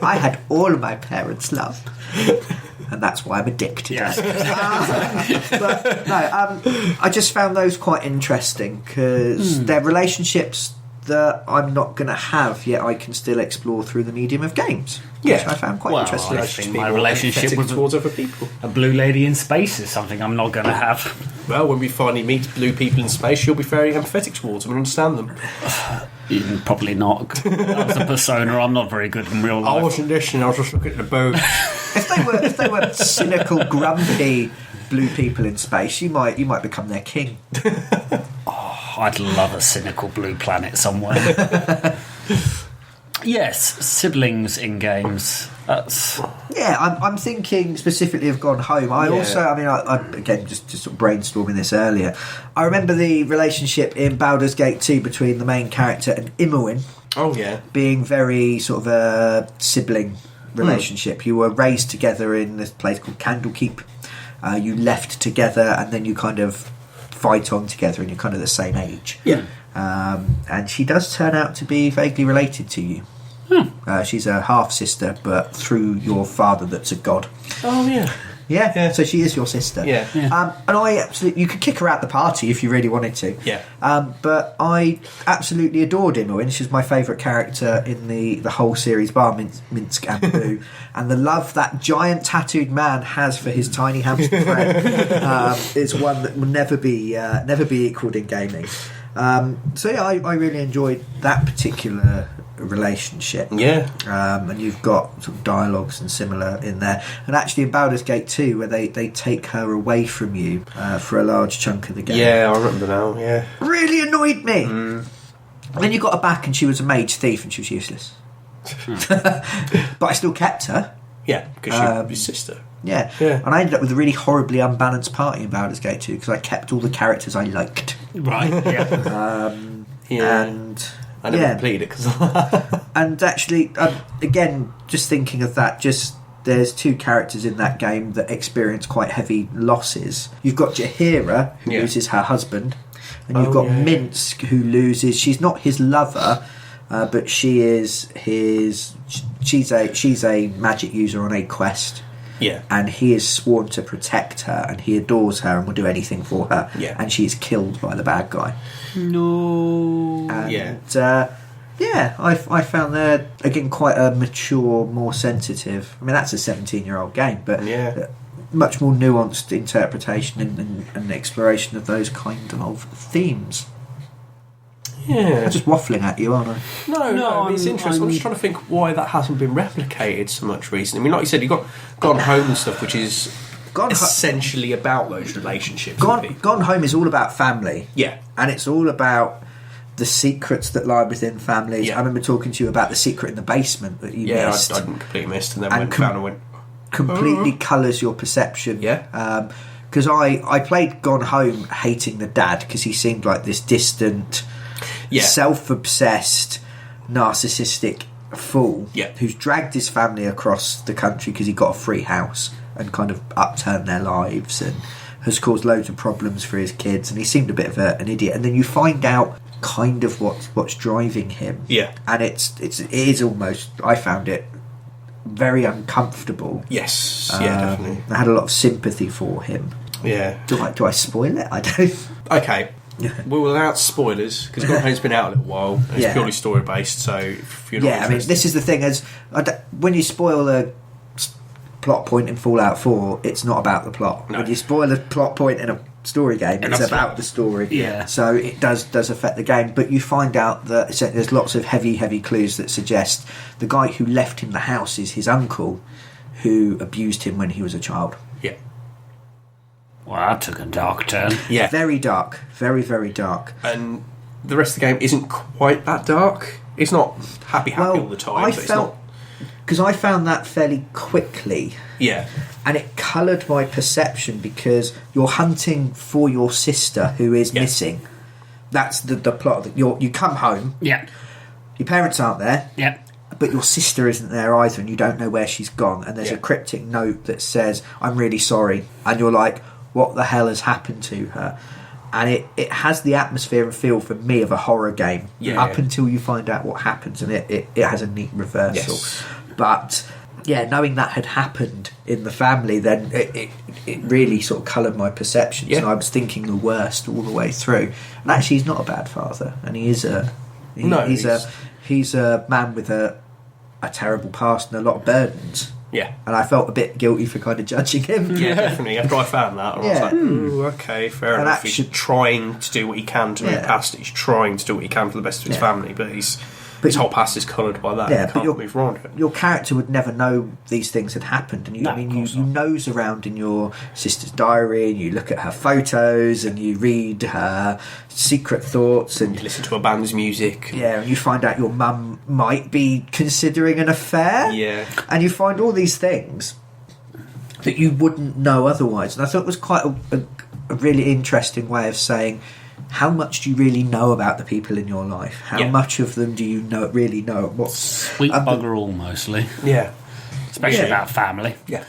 I had all of my parents' love, and that's why I'm a dick today. But no, I just found those quite interesting because they're relationships that I'm not going to have, yet I can still explore through the medium of games. Which I found quite interesting. I think my relationship with towards other people. A blue lady in space is something I'm not going to have. Well, when we finally meet blue people in space, you'll be very empathetic towards them and understand them. Probably not. That was a persona. I'm not very good in real life. I wasn't listening. I was just looking at the boat. If they were cynical, grumpy blue people in space, you might become their king. I'd love a cynical blue planet somewhere. Yes, siblings in games. That's I'm thinking specifically of Gone Home. I again, just sort of brainstorming this earlier. I remember the relationship in Baldur's Gate 2 between the main character and Imoen. Oh, yeah. Being very sort of a sibling relationship. You were raised together in this place called Candlekeep. You left together and then you kind of fight on together and you're kind of the same age. Yeah. And she does turn out to be vaguely related to you. She's a half-sister, but through your father that's a god. Oh, yeah. Yeah, so she is your sister. Yeah. And I absolutely... You could kick her out the party if you really wanted to. Yeah. But I absolutely adored Imoen. She's my favourite character in the whole series, bar Minsk and Boo. And the love that giant tattooed man has for his tiny hamster friend is one that will never be equalled in gaming. I really enjoyed that particular relationship. Yeah. And you've got sort of dialogues and similar in there. And actually in Baldur's Gate 2, where they take her away from you for a large chunk of the game. Yeah, I remember now, yeah. Really annoyed me. And then you got her back and she was a mage thief and she was useless. But I still kept her. Yeah, because she was your sister. Yeah. And I ended up with a really horribly unbalanced party in Baldur's Gate 2 because I kept all the characters I liked. right. Yeah. And... I never completed it because and actually, again, just thinking of that, there's two characters in that game that experience quite heavy losses. You've got Jaheira, who loses her husband, and you've got Minsk, who loses. She's not his lover, but she is his. She's a magic user on a quest. Yeah. And he is sworn to protect her, and he adores her and will do anything for her. Yeah. And she is killed by the bad guy. No. And, I found that, again, quite a mature, more sensitive... I mean, that's a 17-year-old game, but much more nuanced interpretation and exploration of those kind of themes. Yeah. I'm just waffling at you, aren't I? No, I mean, it's interesting. I'm just trying to think why that hasn't been replicated so much recently. I mean, like you said, you've got Gone Home and stuff, which is essentially about those relationships. Gone Home is all about family. Yeah. And it's all about the secrets that lie within families. Yeah. I remember talking to you about the secret in the basement that you missed. I completely missed, and then went completely colours your perception. Yeah. Because I played Gone Home hating the dad because he seemed like this distant... self-obsessed, narcissistic fool who's dragged his family across the country because he got a free house and kind of upturned their lives and has caused loads of problems for his kids, and he seemed a bit of an idiot. And then you find out kind of what's driving him. Yeah. And it is almost, I found it very uncomfortable. Yes. Definitely. I had a lot of sympathy for him. Yeah. Do I spoil it? I don't. Okay. We will announce spoilers because Gone Home's been out a little while and it's purely story based. So if you're not interested... I mean, this is the thing: when you spoil a plot point in Fallout 4, it's not about the plot. No. When you spoil a plot point in a story game, it's about the story. Yeah. So it does affect the game, but you find out that there's lots of heavy clues that suggest the guy who left him the house is his uncle, who abused him when he was a child. Yeah. Well, that took a dark turn. Yeah. Very dark. Very, very dark. And the rest of the game isn't quite that dark. It's not happy all the time. Because I found that fairly quickly. Yeah. And it coloured my perception because you're hunting for your sister who is missing. That's the plot. You come home. Yeah. Your parents aren't there. Yeah. But your sister isn't there either, and you don't know where she's gone. And there's a cryptic note that says, "I'm really sorry." And you're like, what the hell has happened to her? And it has the atmosphere and feel for me of a horror game until you find out what happens, and it has a neat reversal. Yes. But knowing that had happened in the family, then it really sort of coloured my perceptions, and I was thinking the worst all the way through. And actually, he's not a bad father, and he's a man with a terrible past and a lot of burdens. Yeah. And I felt a bit guilty for kind of judging him. Yeah, definitely. After I found that, I was like, ooh, okay, fair enough. He's trying to do what he can to move past it. He's trying to do what he can for the best of his family, but he's His whole past is coloured by that. Yeah, You but can't your- move around it. Your character would never know these things had happened, and No, of you course not. nose around in your sister's diary, and you look at her photos, and you read her secret thoughts, and You listen to a band's music. yeah, and you find out your mum might be considering an affair. Yeah. And you find all these things that you wouldn't know otherwise. And I thought it was quite a really interesting way of saying, how much do you really know about the people in your life? How Yeah. much of them do you really know? Sweet and the- bugger all, mostly. Yeah. Especially Yeah. about family. Yeah.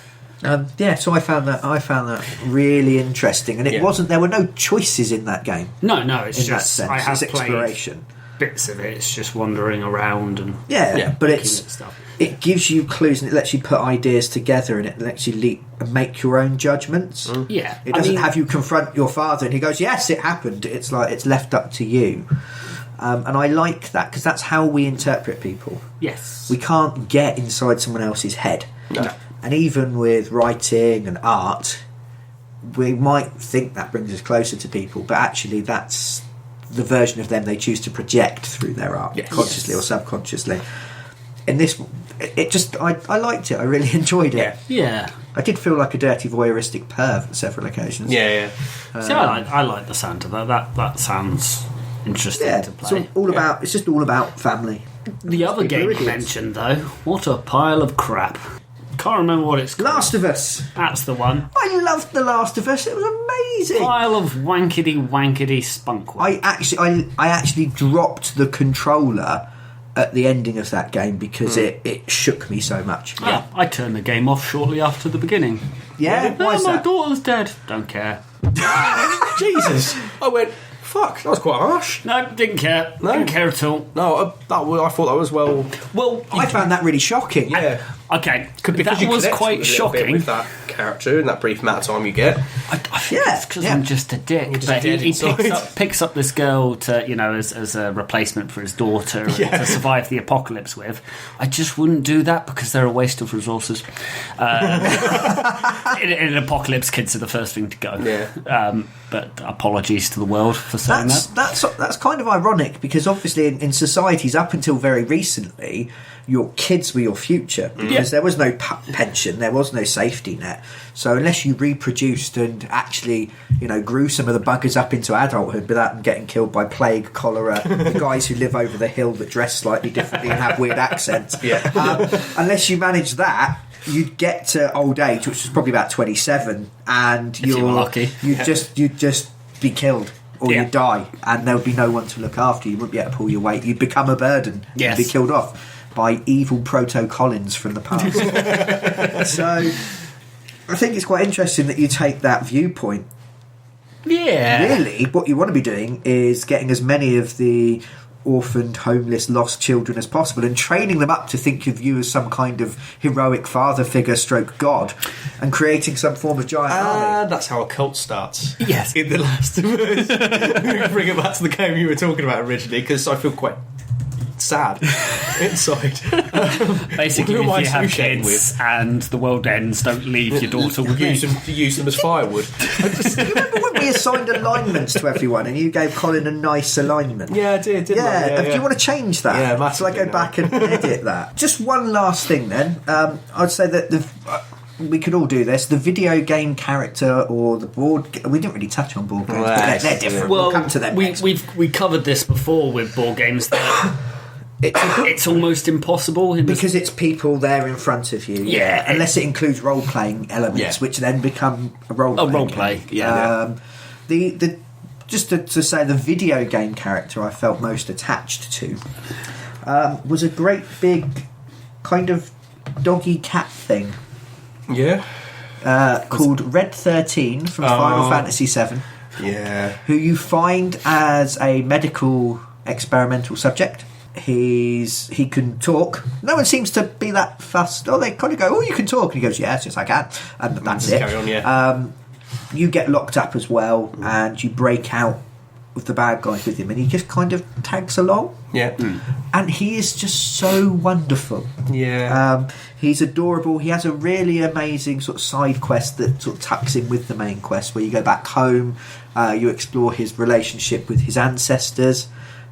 So I found that really interesting, and it Yeah. wasn't. There were no choices in that game. No, it's In that just sense, I have it's played exploration. bits of it. It's just wandering around and Yeah, but looking it's at stuff. it gives you clues, and it lets you put ideas together, and it lets you make your own judgments. Yeah, It doesn't have you confront your father and he goes, yes, it happened. It's like it's left up to you. And I like that because that's how we interpret people. Yes. We can't get inside someone else's head. No. And even with writing and art, we might think that brings us closer to people, but actually that's the version of them they choose to project through their art, Yes. consciously or subconsciously. In this, I liked it. I really enjoyed it. Yeah. Yeah. I did feel like a dirty voyeuristic perv on several occasions. Yeah. See, I like the sound of that. That sounds interesting Yeah, to it's play. it's just all about family. The other People game are you idiots. mentioned, though, what a pile of crap. Can't remember what it's called. Last of Us. That's the one. I loved The Last of Us. It was amazing. Pile of wankety spunk. I actually dropped the controller at the ending of that game because it shook me so much. Yeah, I turned the game off shortly after the beginning. Yeah, why is my that? daughter's dead. Don't care. Jesus. I went, fuck, that was quite harsh. No, didn't care. No. Didn't care at all. No, I thought that was well. Well, I found that really shocking. Yeah. okay, Because that you was connect quite with a little bit shocking. with that character in that brief amount of time you get. I think Yeah, it's because yeah. I'm just a dick. just But dead he inside. picks up this girl to, as a replacement for his daughter and to survive the apocalypse with. I just wouldn't do that because they're a waste of resources. In an apocalypse, kids are the first thing to go. Yeah. But apologies to the world for saying That's kind of ironic because obviously in societies up until very recently, your kids were your future because there was no pension, there was no safety net. So unless you reproduced and actually, grew some of the buggers up into adulthood without them getting killed by plague, cholera, the guys who live over the hill that dress slightly differently and have weird accents. Unless you manage that, you'd get to old age, which was probably about 27, and you were lucky. you'd just be killed. Or Yeah. you'd die, and there would be no one to look after you. You wouldn't be able to pull your weight. You'd become a burden. Yes. You'd be killed off by evil proto-Collins from the past. So, I think it's quite interesting that you take that viewpoint. Yeah. Really, what you want to be doing is getting as many of the orphaned, homeless, lost children as possible and training them up to think of you as some kind of heroic father figure stroke god and creating some form of giant army. That's how a cult starts. Yes. In The Last of Us. I'm going to bring it back to the game you were talking about originally because I feel quite sad inside. Basically, Who am I if you have associating kids and the world ends, don't leave your daughter with me. use them as firewood. Remember when we assigned alignments to everyone and you gave Colin a nice alignment? Yeah, I did, didn't I? Yeah, do you want to change that? Yeah, Shall I massively go now. back and edit that? Just one last thing then. I'd say that we could all do this. The video game character or the board... We didn't really touch on board games, but they're different. We'll come to them next. we covered this before with board games that it's almost impossible Because it's people there in front of you. Yeah. Unless it includes role-playing elements, Yeah. which then become a role-play. A role-play, game. yeah. Just to say, the video game character I felt most attached to was a great big kind of doggy-cat thing Yeah. called Red 13 from Final Fantasy VII, Yeah. who you find as a medical experimental subject. He can talk. No one seems to be that fussed. Oh, they kind of go, "Oh, you can talk," and he goes, "Yes, I can," and that's Just it. carry on, yeah. You get locked up as well, and you break out with the bad guys with him, and he just kind of tags along, Yeah. and he is just so wonderful. Yeah. He's adorable. He has a really amazing sort of side quest that sort of tucks in with the main quest, where you go back home, you explore his relationship with his ancestors.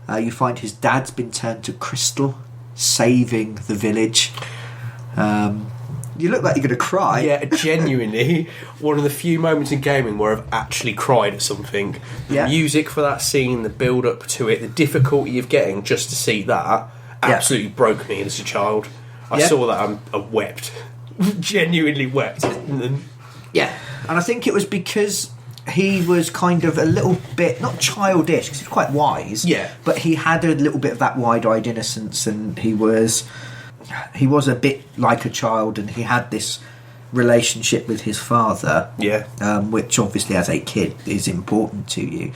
You find his dad's been turned to crystal, saving the village. You look like you're going to cry. Yeah, genuinely, one of the few moments in gaming where I've actually cried at something. The music for that scene, the build-up to it, the difficulty of getting just to see that absolutely broke me as a child. I saw that, I wept. Genuinely wept. Yeah, and I think it was because he was kind of a little bit, not childish, because he was quite wise, but he had a little bit of that wide-eyed innocence, and he was a bit like a child, and he had this relationship with his father, which obviously as a kid is important to you.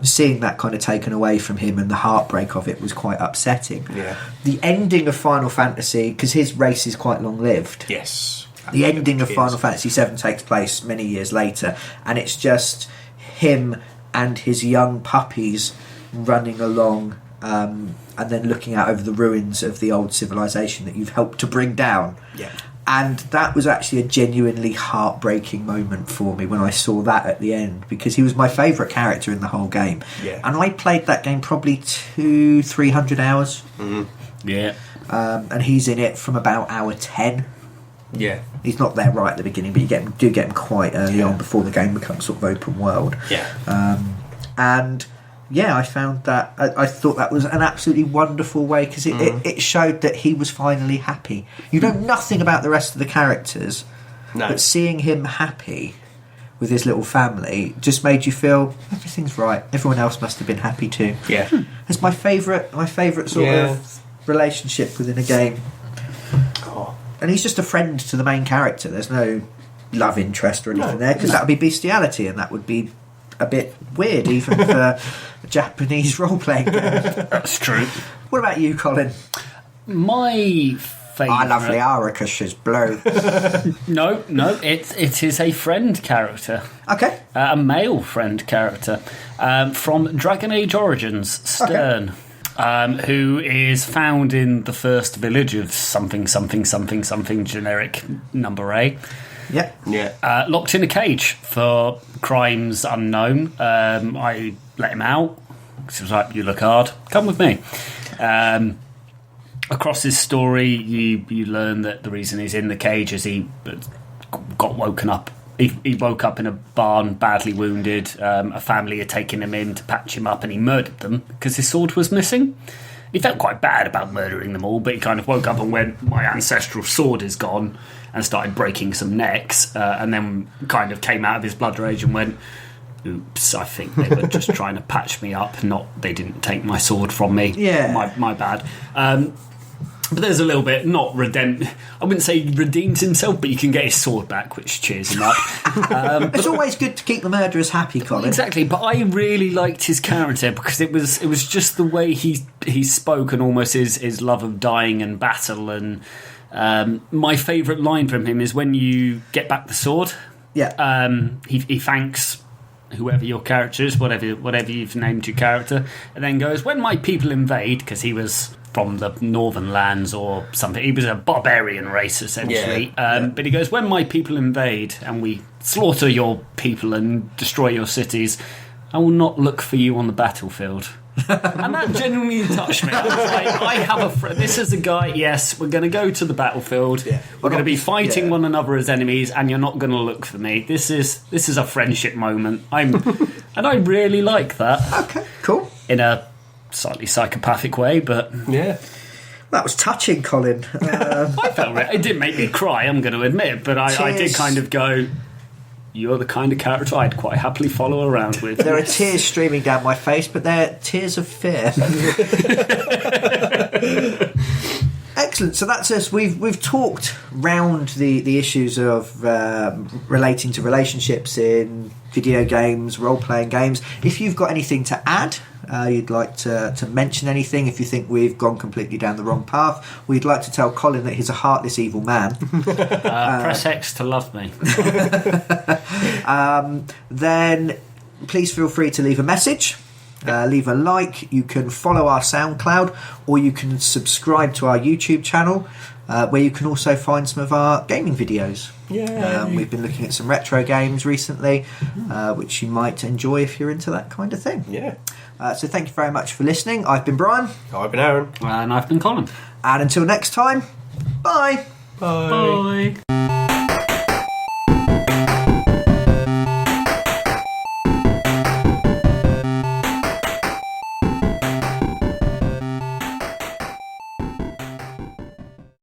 Seeing that kind of taken away from him and the heartbreak of it was quite upsetting. The ending of Final Fantasy, because his race is quite long-lived. Yes. The ending of Final Fantasy VII takes place many years later, and it's just him and his young puppies running along, and then looking out over the ruins of the old civilization that you've helped to bring down. And that was actually a genuinely heartbreaking moment for me when I saw that at the end, because he was my favourite character in the whole game. And I played that game probably 200-300 hours. And he's in it from about hour 10. He's not there right at the beginning, but you do get him quite early on before the game becomes sort of open world. And I found that I thought that was an absolutely wonderful way, because it showed that he was finally happy. You know nothing about the rest of the characters, but seeing him happy with his little family just made you feel everything's right. Everyone else must have been happy too. It's my favourite sort of relationship within a game. And he's just a friend to the main character. There's no love interest or anything there, because that would be bestiality, and that would be a bit weird even for a Japanese role-playing game. That's true. What about you, Colin? My favourite... I lovely Arica, she's blue. No, it is a friend character. Okay. A male friend character from Dragon Age Origins, Stern. Who is found in the first village of something generic number A. Locked in a cage for crimes unknown. I let him out. He was like, "You look hard. Come with me." Across his story, you learn that the reason he's in the cage is he got woken up. He woke up in a barn, badly wounded. A family had taken him in to patch him up, and he murdered them because his sword was missing. He felt quite bad about murdering them all, but he kind of woke up and went, "My ancestral sword is gone," and started breaking some necks, and then kind of came out of his blood rage and went, "Oops, I think they were just trying to patch me up, they didn't take my sword from me. My bad." But there's a little bit, not I wouldn't say he redeems himself, but you can get his sword back, which cheers him up. It's always good to keep the murderers happy, Colin. Exactly, but I really liked his character because it was just the way he spoke, and almost his love of dying and battle. And my favourite line from him is when you get back the sword. He thanks whoever your character is, whatever you've named your character, and then goes, "When my people invade," because he was from the northern lands or something. He was a barbarian race, essentially. But he goes, "When my people invade and we slaughter your people and destroy your cities, I will not look for you on the battlefield." And that genuinely touched me. I was like, I have a friend. This is a guy, yes, we're going to go to the battlefield. We're going to be fighting one another as enemies, and you're not going to look for me. This is a friendship moment. And I really like that. Okay, cool. In a slightly psychopathic way, but that was touching, Colin. I felt it didn't make me cry, I'm going to admit, but I did kind of go, "You're the kind of character I'd quite happily follow around with." There are tears streaming down my face, but they're tears of fear. Excellent. So that's us. We've talked round the issues of relating to relationships in video games, role-playing games. If you've got anything to add, you'd like to mention anything, if you think we've gone completely down the wrong path, we'd like to tell Colin that he's a heartless, evil man. Press X to love me. Then please feel free to leave a message. Leave a like. You can follow our SoundCloud, or you can subscribe to our YouTube channel, where you can also find some of our gaming videos. We've been looking at some retro games recently, which you might enjoy if you're into that kind of thing. So thank you very much for listening. I've been Brian. I've been Aaron. And I've been Colin. And until next time, bye. Bye. Bye.